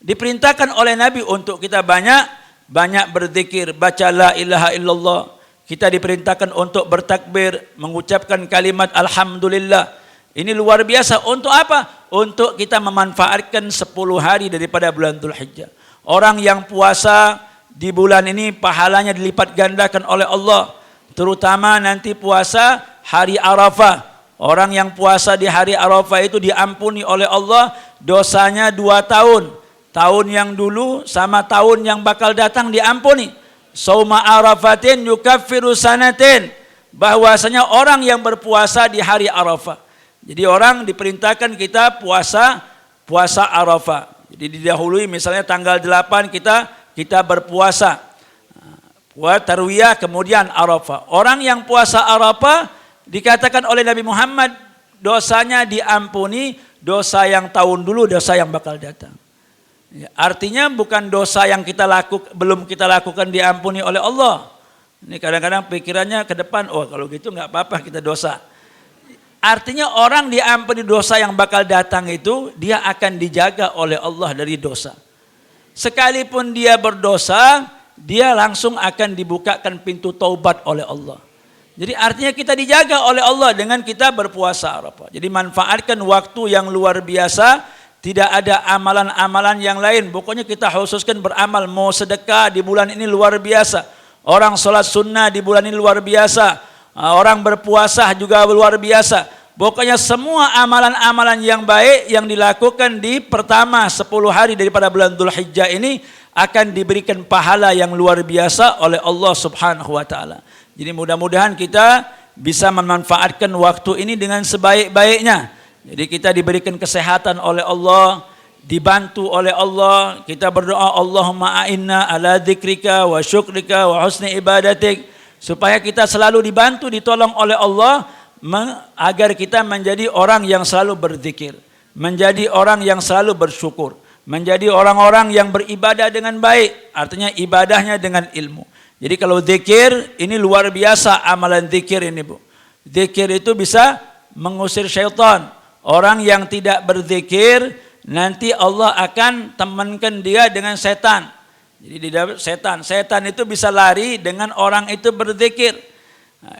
Diperintahkan oleh Nabi untuk kita banyak berzikir, baca la ilaha illallah. Kita diperintahkan untuk bertakbir, mengucapkan kalimat alhamdulillah. Ini luar biasa. Untuk apa? Untuk kita memanfaatkan 10 hari daripada bulan Dzulhijjah. Orang yang puasa di bulan ini pahalanya dilipat gandakan oleh Allah. Terutama nanti puasa hari Arafah. Orang yang puasa di hari Arafah itu diampuni oleh Allah dosanya 2 tahun. Tahun yang dulu sama tahun yang bakal datang diampuni. Sauma Arafatin yukaffiru sanatin. Bahwasanya orang yang berpuasa di hari Arafah. Jadi orang diperintahkan kita puasa Arafah. Jadi didahului misalnya tanggal 8 kita berpuasa. Puasa tarwiyah kemudian Arafah. Orang yang puasa Arafah dikatakan oleh Nabi Muhammad dosanya diampuni, dosa yang tahun dulu, dosa yang bakal datang. Ya, artinya bukan dosa yang belum kita lakukan diampuni oleh Allah. Ini kadang-kadang pikirannya ke depan, oh kalau gitu nggak apa-apa kita dosa. Artinya orang diampuni dosa yang bakal datang itu, dia akan dijaga oleh Allah dari dosa. Sekalipun dia berdosa, dia langsung akan dibukakan pintu taubat oleh Allah. Jadi artinya kita dijaga oleh Allah dengan kita berpuasa Arafah. Jadi manfaatkan waktu yang luar biasa, tidak ada amalan-amalan yang lain. Pokoknya kita khususkan beramal, mau sedekah di bulan ini luar biasa. Orang sholat sunnah di bulan ini luar biasa. Orang berpuasa juga luar biasa. Pokoknya semua amalan-amalan yang baik yang dilakukan di pertama 10 hari daripada bulan Dzulhijjah ini akan diberikan pahala yang luar biasa oleh Allah Subhanahu wa taala. Jadi mudah-mudahan kita bisa memanfaatkan waktu ini dengan sebaik-baiknya. Jadi kita diberikan kesehatan oleh Allah, dibantu oleh Allah. Kita berdoa Allahumma a'inna ala dzikrika wa syukrika wa husni ibadatik. Supaya kita selalu dibantu, ditolong oleh Allah agar kita menjadi orang yang selalu berzikir, menjadi orang yang selalu bersyukur, menjadi orang-orang yang beribadah dengan baik, artinya ibadahnya dengan ilmu. Jadi kalau zikir ini luar biasa amalan zikir ini Bu. Zikir itu bisa mengusir syaitan. Orang yang tidak berzikir, nanti Allah akan temankan dia dengan setan. Jadi di dalam setan itu bisa lari dengan orang itu berzikir.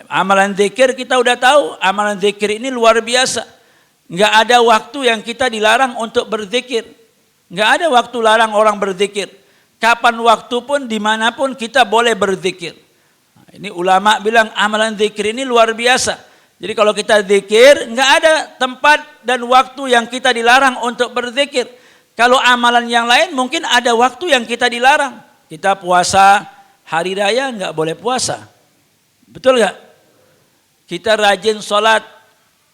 Amalan zikir kita udah tahu, amalan zikir ini luar biasa. Enggak ada waktu yang kita dilarang untuk berzikir. Enggak ada waktu larang orang berzikir. Kapan waktu pun, dimanapun kita boleh berzikir. Nah, ini ulama bilang amalan zikir ini luar biasa. Jadi kalau kita zikir, enggak ada tempat dan waktu yang kita dilarang untuk berzikir. Kalau amalan yang lain mungkin ada waktu yang kita dilarang. Kita puasa, hari raya enggak boleh puasa. Betul enggak? Kita rajin sholat,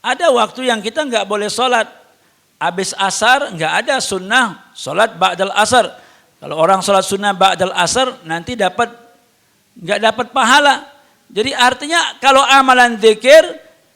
ada waktu yang kita enggak boleh sholat. Habis asar enggak ada sunnah sholat ba'dal asar. Kalau orang sholat sunnah ba'dal asar nanti enggak dapat pahala. Jadi artinya kalau amalan zikir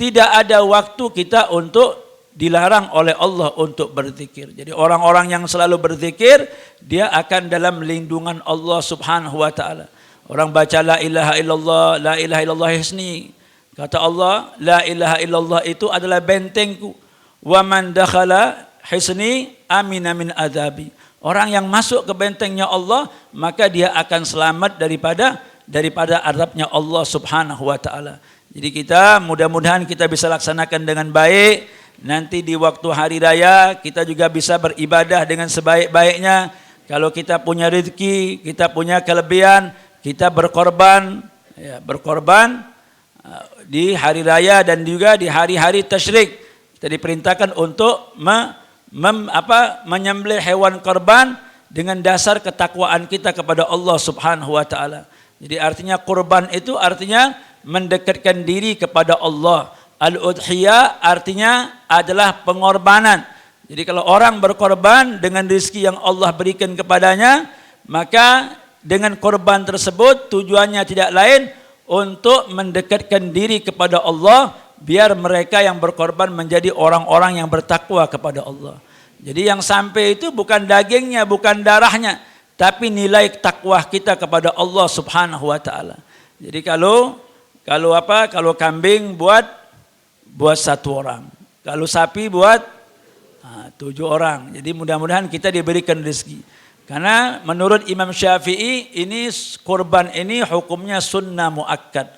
tidak ada waktu kita untuk dilarang oleh Allah untuk berzikir. Jadi orang-orang yang selalu berzikir, dia akan dalam lindungan Allah Subhanahu wa taala. Orang baca la ilaha illallah, la ilaha illallah hisni. Kata Allah, la ilaha illallah itu adalah bentengku. Wa man dakhala hisni amina min adzabi. Orang yang masuk ke bentengnya Allah, maka dia akan selamat daripada azabnya Allah Subhanahu wa taala. Jadi kita mudah-mudahan kita bisa laksanakan dengan baik. Nanti di waktu hari raya kita juga bisa beribadah dengan sebaik-baiknya. Kalau kita punya rezeki, kita punya kelebihan, kita berkorban, di hari raya dan juga di hari-hari tasyrik. Kita diperintahkan untuk menyembelih hewan korban dengan dasar ketakwaan kita kepada Allah Subhanahu wa taala. Jadi artinya kurban itu artinya mendekatkan diri kepada Allah. Al-udhiyah artinya adalah pengorbanan. Jadi kalau orang berkorban dengan rezeki yang Allah berikan kepadanya, maka dengan korban tersebut tujuannya tidak lain untuk mendekatkan diri kepada Allah, biar mereka yang berkorban menjadi orang-orang yang bertakwa kepada Allah. Jadi yang sampai itu bukan dagingnya, bukan darahnya, tapi nilai takwa kita kepada Allah Subhanahu wa taala. Jadi kalau kambing buat 1 orang. Kalau sapi buat 7 orang. Jadi mudah-mudahan kita diberikan rezeki. Karena menurut Imam Syafi'i ini kurban ini hukumnya sunnah muakkad.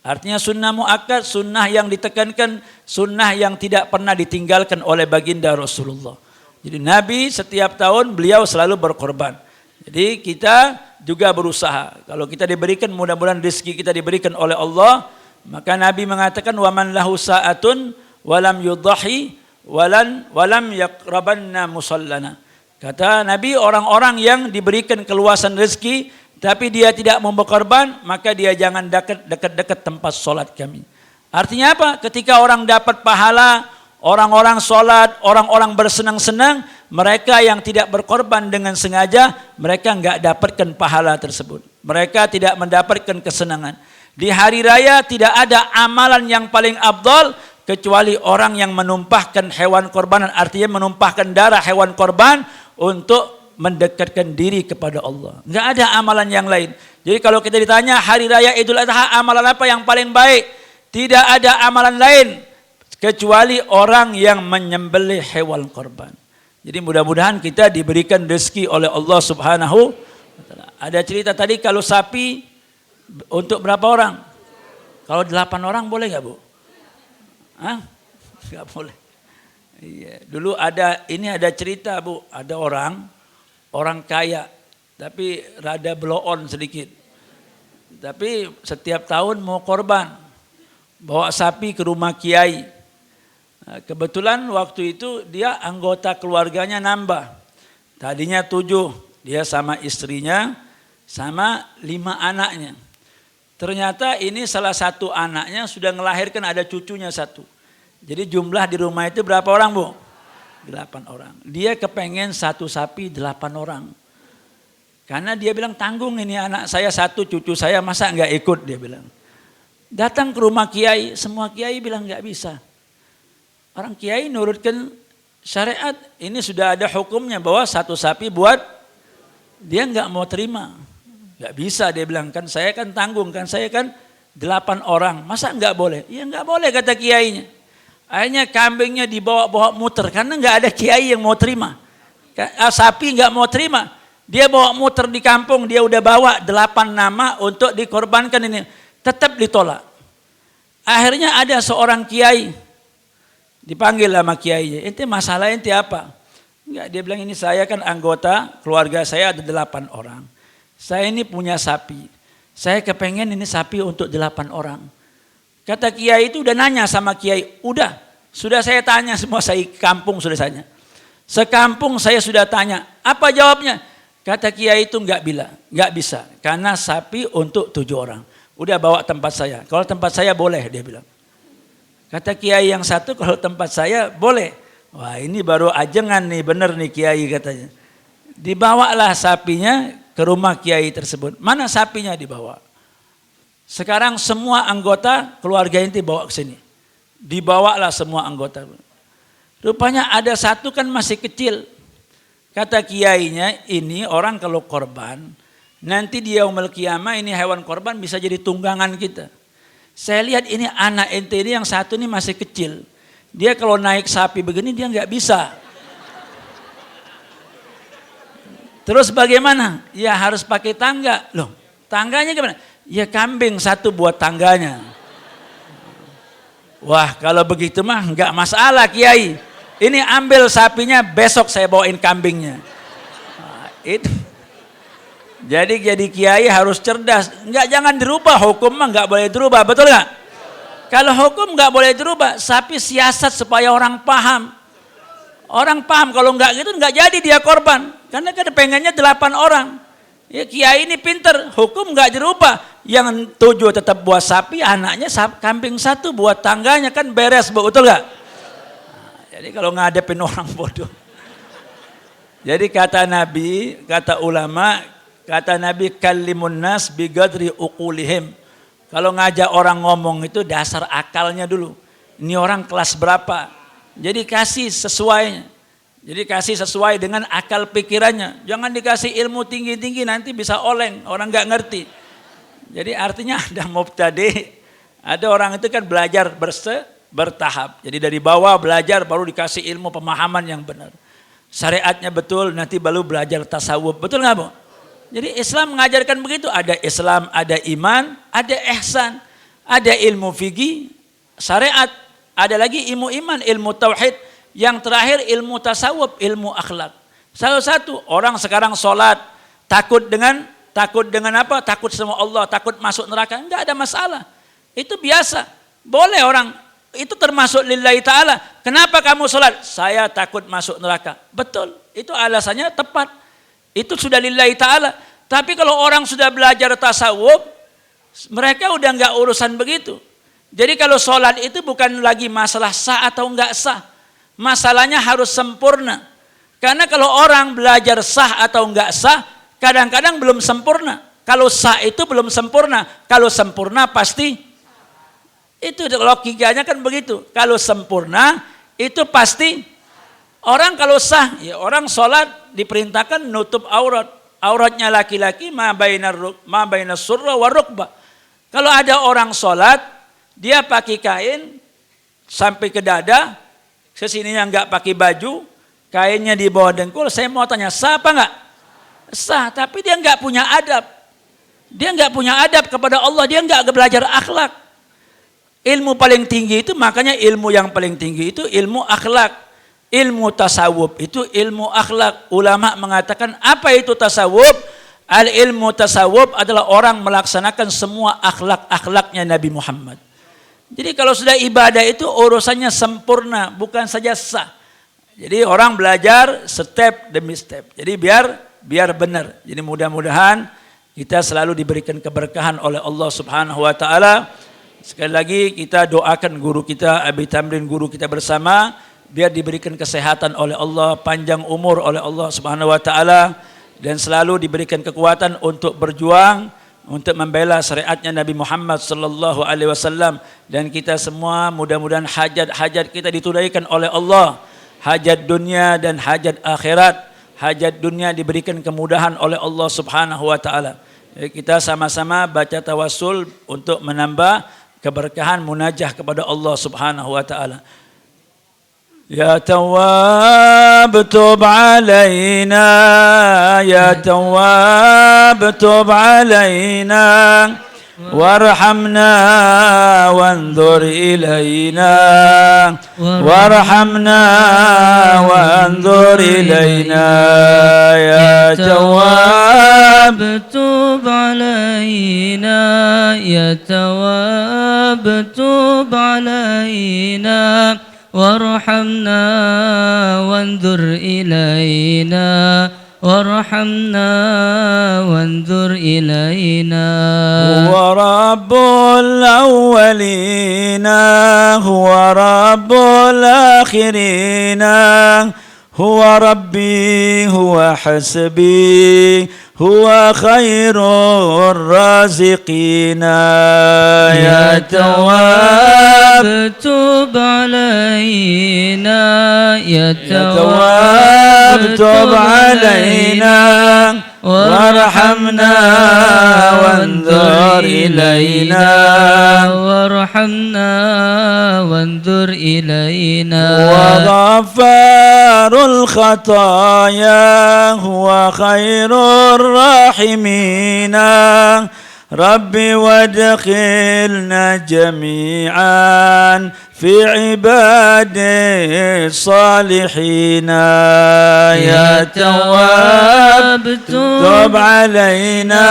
Artinya sunnah muakkad, sunnah yang ditekankan, sunnah yang tidak pernah ditinggalkan oleh baginda Rasulullah. Jadi Nabi setiap tahun beliau selalu berkorban. Jadi kita juga berusaha. Kalau kita diberikan, mudah-mudahan rezeki kita diberikan oleh Allah. Maka Nabi mengatakan waman lahu sa'atun walam yudhahi walam yaqrabanna musallana. Kata Nabi, orang-orang yang diberikan keluasan rezeki tapi dia tidak mau berkorban, maka dia jangan dekat-dekat tempat solat kami. Artinya apa? Ketika orang dapat pahala, orang-orang solat, orang-orang bersenang-senang, mereka yang tidak berkorban dengan sengaja, mereka enggak dapatkan pahala tersebut. Mereka tidak mendapatkan kesenangan. Di hari raya tidak ada amalan yang paling afdal kecuali orang yang menumpahkan hewan korbanan, artinya menumpahkan darah hewan korban untuk mendekatkan diri kepada Allah. Enggak ada amalan yang lain. Jadi kalau kita ditanya hari raya Idul Adha amalan apa yang paling baik? Tidak ada amalan lain kecuali orang yang menyembelih hewan korban. Jadi mudah-mudahan kita diberikan rezeki oleh Allah Subhanahu wa taala. Ada cerita tadi kalau sapi untuk berapa orang? Kalau 8 orang boleh gak Bu? Hah? Gak boleh. Iya. Dulu ada cerita Bu, ada orang kaya, tapi rada blow-on sedikit. Tapi setiap tahun mau korban, bawa sapi ke rumah kiai. Nah, kebetulan waktu itu dia anggota keluarganya nambah. Tadinya 7, dia sama istrinya, sama 5 anaknya. Ternyata ini salah satu anaknya sudah melahirkan, ada cucunya 1. Jadi jumlah di rumah itu berapa orang Bu? 8 orang. Dia kepengen 1 sapi 8 orang. Karena dia bilang tanggung ini anak saya 1, cucu saya masa enggak ikut, dia bilang. Datang ke rumah kiai, semua kiai bilang enggak bisa. Orang kiai nurutkan syariat, ini sudah ada hukumnya bahwa 1 sapi buat, dia enggak mau terima. Gak bisa, dia bilang, kan saya kan tanggung, kan saya kan 8 orang, masa enggak boleh? Ya enggak boleh kata kiainya. Akhirnya kambingnya dibawa-bawa muter karena enggak ada kiai yang mau terima. Sapi enggak mau terima. Dia bawa muter di kampung, dia udah bawa 8 nama untuk dikorbankan ini. Tetap ditolak. Akhirnya ada seorang kiai, dipanggil sama kiainya, ente masalah ente apa? Enggak, dia bilang ini saya kan anggota, keluarga saya ada 8 orang. Saya ini punya sapi. Saya kepengen ini sapi untuk 8 orang. Kata kiai itu udah nanya sama kiai, sudah saya tanya semua, saya kampung sudah tanya. Sekampung saya sudah tanya, apa jawabnya? Kata kiai itu enggak bisa, karena sapi untuk 7 orang. Udah bawa tempat saya, kalau tempat saya boleh dia bilang. Kata kiai yang satu, kalau tempat saya boleh. Wah ini baru ajengan nih, bener nih kiai katanya. Dibawalah sapinya ke rumah kiai tersebut. Mana sapinya dibawa? Sekarang semua anggota keluarga inti bawa ke sini. Dibawalah semua anggota. Rupanya ada satu kan masih kecil. Kata kiainya, ini orang kalau korban, nanti di yaumul qiyamah ini hewan korban bisa jadi tunggangan kita. Saya lihat ini anak ente ini yang satu ini masih kecil. Dia kalau naik sapi begini dia nggak bisa. Terus bagaimana? Ya harus pakai tangga. Loh, tangganya gimana? Ya kambing satu buat tangganya. Wah, kalau begitu mah nggak masalah kiai. Ini ambil sapinya, besok saya bawain kambingnya. Nah, itu. Jadi kiai harus cerdas. Jangan dirubah, hukum mah nggak boleh dirubah, betul nggak? Kalau hukum nggak boleh dirubah, tapi siasat supaya orang paham. Orang paham, kalau nggak gitu nggak jadi dia korban. Karena kan pengennya 8 orang. Ya kiai ini pinter, hukum nggak dirubah. Yang 7 tetap buat sapi, anaknya kambing 1 buat tangganya, kan beres, betul nggak? Nah, jadi kalau ngadepin orang bodoh. Jadi kata Nabi, kata ulama, kata Nabi kallimun nas bigadri uqulihim. Kalau ngajak orang ngomong itu dasar akalnya dulu. Ini orang kelas berapa? Jadi kasih sesuainya. Jadi kasih sesuai dengan akal pikirannya. Jangan dikasih ilmu tinggi-tinggi nanti bisa oleng, orang nggak ngerti. Jadi artinya ada mubtadi, ada orang itu kan belajar bertahap. Jadi dari bawah belajar baru dikasih ilmu pemahaman yang benar. Syariatnya betul, nanti baru belajar tasawuf. Betul nggak Bu? Jadi Islam mengajarkan begitu. Ada Islam, ada iman, ada ihsan, ada ilmu fikih, syariat, ada lagi ilmu iman, ilmu tauhid. Yang terakhir ilmu tasawuf, ilmu akhlak. Salah satu orang sekarang sholat takut dengan apa? Takut sama Allah, takut masuk neraka. Enggak ada masalah. Itu biasa. Boleh orang. Itu termasuk lillahi ta'ala. Kenapa kamu sholat? Saya takut masuk neraka. Betul. Itu alasannya tepat. Itu sudah lillahi ta'ala. Tapi kalau orang sudah belajar tasawuf, mereka udah enggak urusan begitu. Jadi kalau sholat itu bukan lagi masalah sah atau enggak sah. Masalahnya harus sempurna. Karena kalau orang belajar sah atau enggak sah, kadang-kadang belum sempurna. Kalau sah itu belum sempurna. Kalau sempurna pasti. Itu logikanya kan begitu. Kalau sempurna itu pasti. Orang kalau sah, ya orang sholat diperintahkan nutup aurat. Auratnya laki-laki ma baina surra wa rukbah. Kalau ada orang sholat, dia pakai kain sampai ke dada, kesininya enggak pakai baju, kainnya di bawah dengkul. Saya mau tanya, sah apa enggak? Sah, tapi dia enggak punya adab. Dia enggak punya adab kepada Allah, dia enggak belajar akhlak. Ilmu paling tinggi itu, makanya ilmu yang paling tinggi itu ilmu akhlak. Ilmu tasawuf itu ilmu akhlak. Ulama mengatakan apa itu tasawuf? Al ilmu tasawuf adalah orang melaksanakan semua akhlak-akhlaknya Nabi Muhammad. Jadi kalau sudah ibadah itu urusannya sempurna, bukan saja sah. Jadi orang belajar step demi step. Jadi biar benar. Jadi mudah-mudahan kita selalu diberikan keberkahan oleh Allah Subhanahu wa taala. Sekali lagi kita doakan guru kita Abi Tamrin, guru kita bersama, biar diberikan kesehatan oleh Allah, panjang umur oleh Allah Subhanahu wa taala, dan selalu diberikan kekuatan untuk berjuang untuk membela syariatnya Nabi Muhammad sallallahu alaihi wasallam. Dan kita semua mudah-mudahan hajat-hajat kita ditunaikan oleh Allah, hajat dunia dan hajat akhirat. Hajat dunia diberikan kemudahan oleh Allah Subhanahu wa taala. Kita sama-sama baca tawassul untuk menambah keberkahan munajah kepada Allah Subhanahu wa taala. Ya Tawwab tub alaina, ya Tawwab tub alaina, وارحمنا وانظر إلينا وارحمنا وانظر إلينا يا تواب توب علينا يا تواب توب علينا وارحمنا وانظر إلينا وارحمنا وانظر إلينا هو رب الأولين هو رب الآخرين هو ربي هو حسبي هو خير الرازقين يا تواب توب علينا يا تواب توب علينا وارحمنا وانظر إلينا وارحمنا وانظر إلينا وغفار الخطايا هو خير الراحمين ربي وادخلنا جميعا في عباد الصالحين يا تواب توب علينا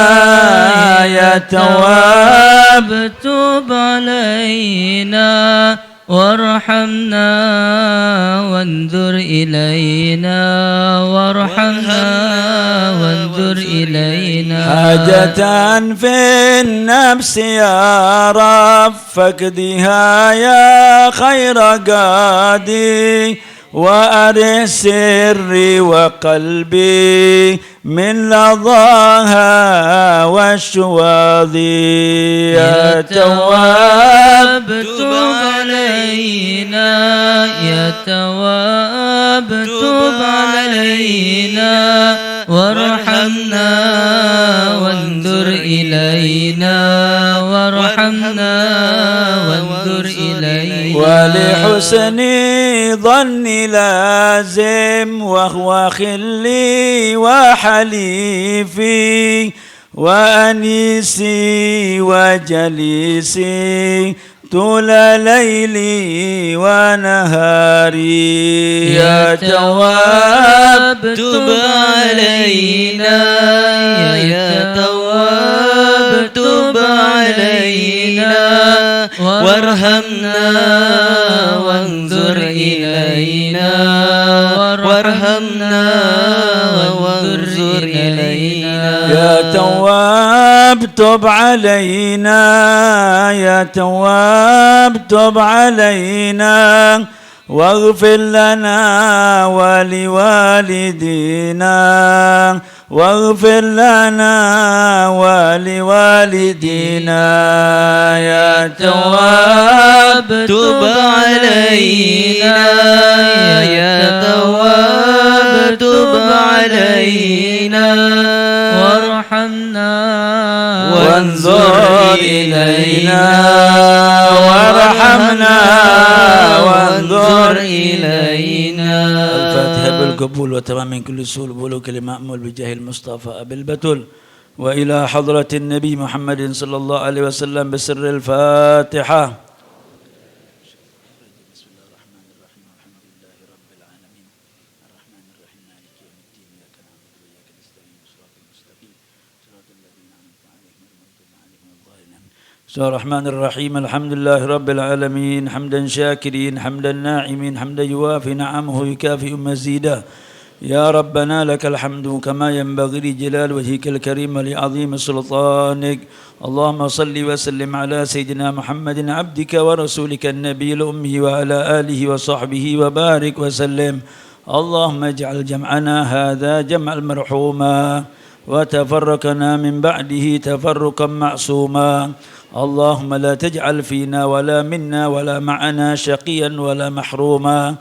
يا تواب توب علينا وارحمنا وانظر إلينا وارحمنا وانظر إلينا حاجة في النفس يا رب فاقضها يا خير قاضي وأرح سري وقلبي من لظاها والشواظي يا تواب توب علينا يا تواب توب علينا وارحمنا وانظر إلينا وارحمنا وانظر إلينا ولحسن ظني لازم وهو خلي وحليفي وأنيسي وجليسي طول ليلي ونهاري يا تواب تب علينا يا تواب تب علينا وارحمنا وانظر إلينا وارحمنا وانظر إلينا يا تواب تب علينا يا تواب تب علينا واغفر لنا ولوالدينا واغفر لنا ولوالدينا يا تواب تب علينا يا تواب تب علينا وارحمنا وانظر إلينا وارحمنا وانظر إلينا الفاتحة بالقبول وتمام من كل سول بلوك المأمول بجاه المصطفى أبي البتول وإلى حضرة النبي محمد صلى الله عليه وسلم بسر الفاتحة. بسم الله الرحمن الرحيم الحمد لله رب العالمين حمدا شاكرين حمدا ناعمين حمدا يوافي نعمه يكافئ مزيدا يا ربنا لك الحمد كما ينبغي لجلال وجهك الكريم ولعظيم سلطانك اللهم صل وسلم على سيدنا محمد عبدك ورسولك النبي الأمي وعلى آله وصحبه وبارك وسلم اللهم اجعل جمعنا هذا جمع المرحوما وتفرقنا من بعده تفرقا معصوما اللهم لا تجعل فينا ولا منا ولا معنا شقيا ولا محروما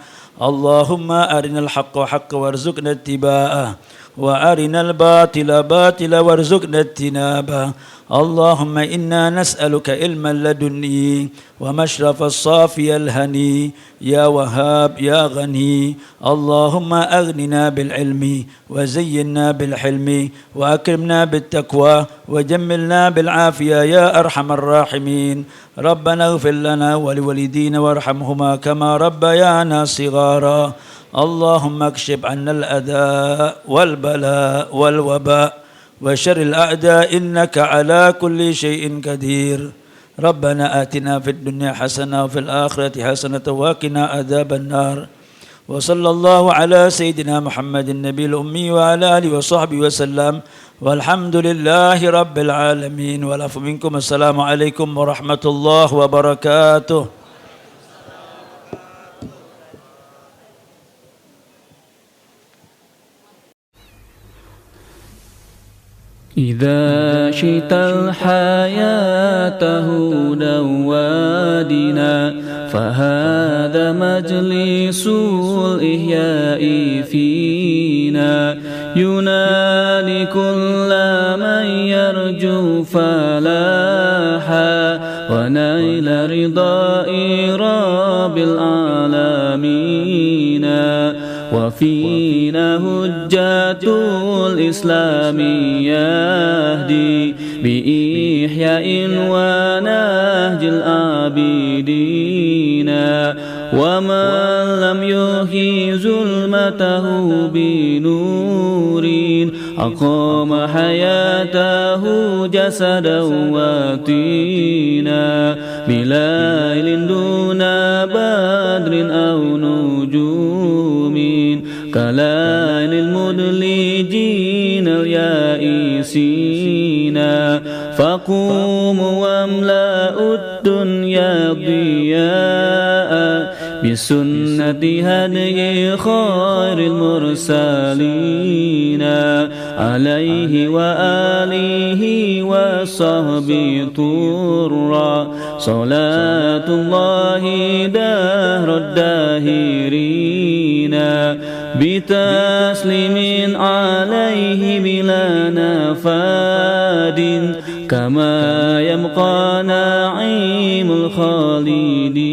اللهم أرنا الحق حقا وارزقنا اتباعه وأرنا الباطل باطلا وارزقنا اجتنابه. اللهم إنا نسألك علما لدني ومشرف الصافي الهني يا وهاب يا غني. اللهم أغننا بالعلم وزينا بالحلم وأكرمنا بالتقوى وجملنا بالعافية يا أرحم الراحمين. ربنا اغفر لنا ولوالدينا وارحمهما كما ربيانا صغارا. اللهم اكشف عنا الأذى والبلاء والوباء وشر الأعداء إنك على كل شيء قدير. ربنا آتنا في الدنيا حسنة وفي الآخرة حسنة وقنا عذاب النار. وصلى الله على سيدنا محمد النبي الأمي وعلى آله وصحبه وسلم والحمد لله رب العالمين. والعفو منكم. السلام عليكم ورحمة الله وبركاته. إذا شئت الحياة هدى وادنا فهذا مجلس الإحياء فينا ينادي كل من يرجو فلاحا ونيل رضاء رب العالمين. وفينا هجة الإسلام يهدي بإحياء ونهج العابدين. ومن لم يحيي ظلمته بنور أقام حياته جسدا وطينا بليل دون بدر أو نجوم كليل المدلجين اليائسين. فقوموا واملأوا الدنيا ضياء بسنة هدي خير المرسلين عليه وآله وصحبه طرا صلاة الله دهر الداهرين بتسليم عليه بلا نفاد كما يبقى نعيم الخالدين.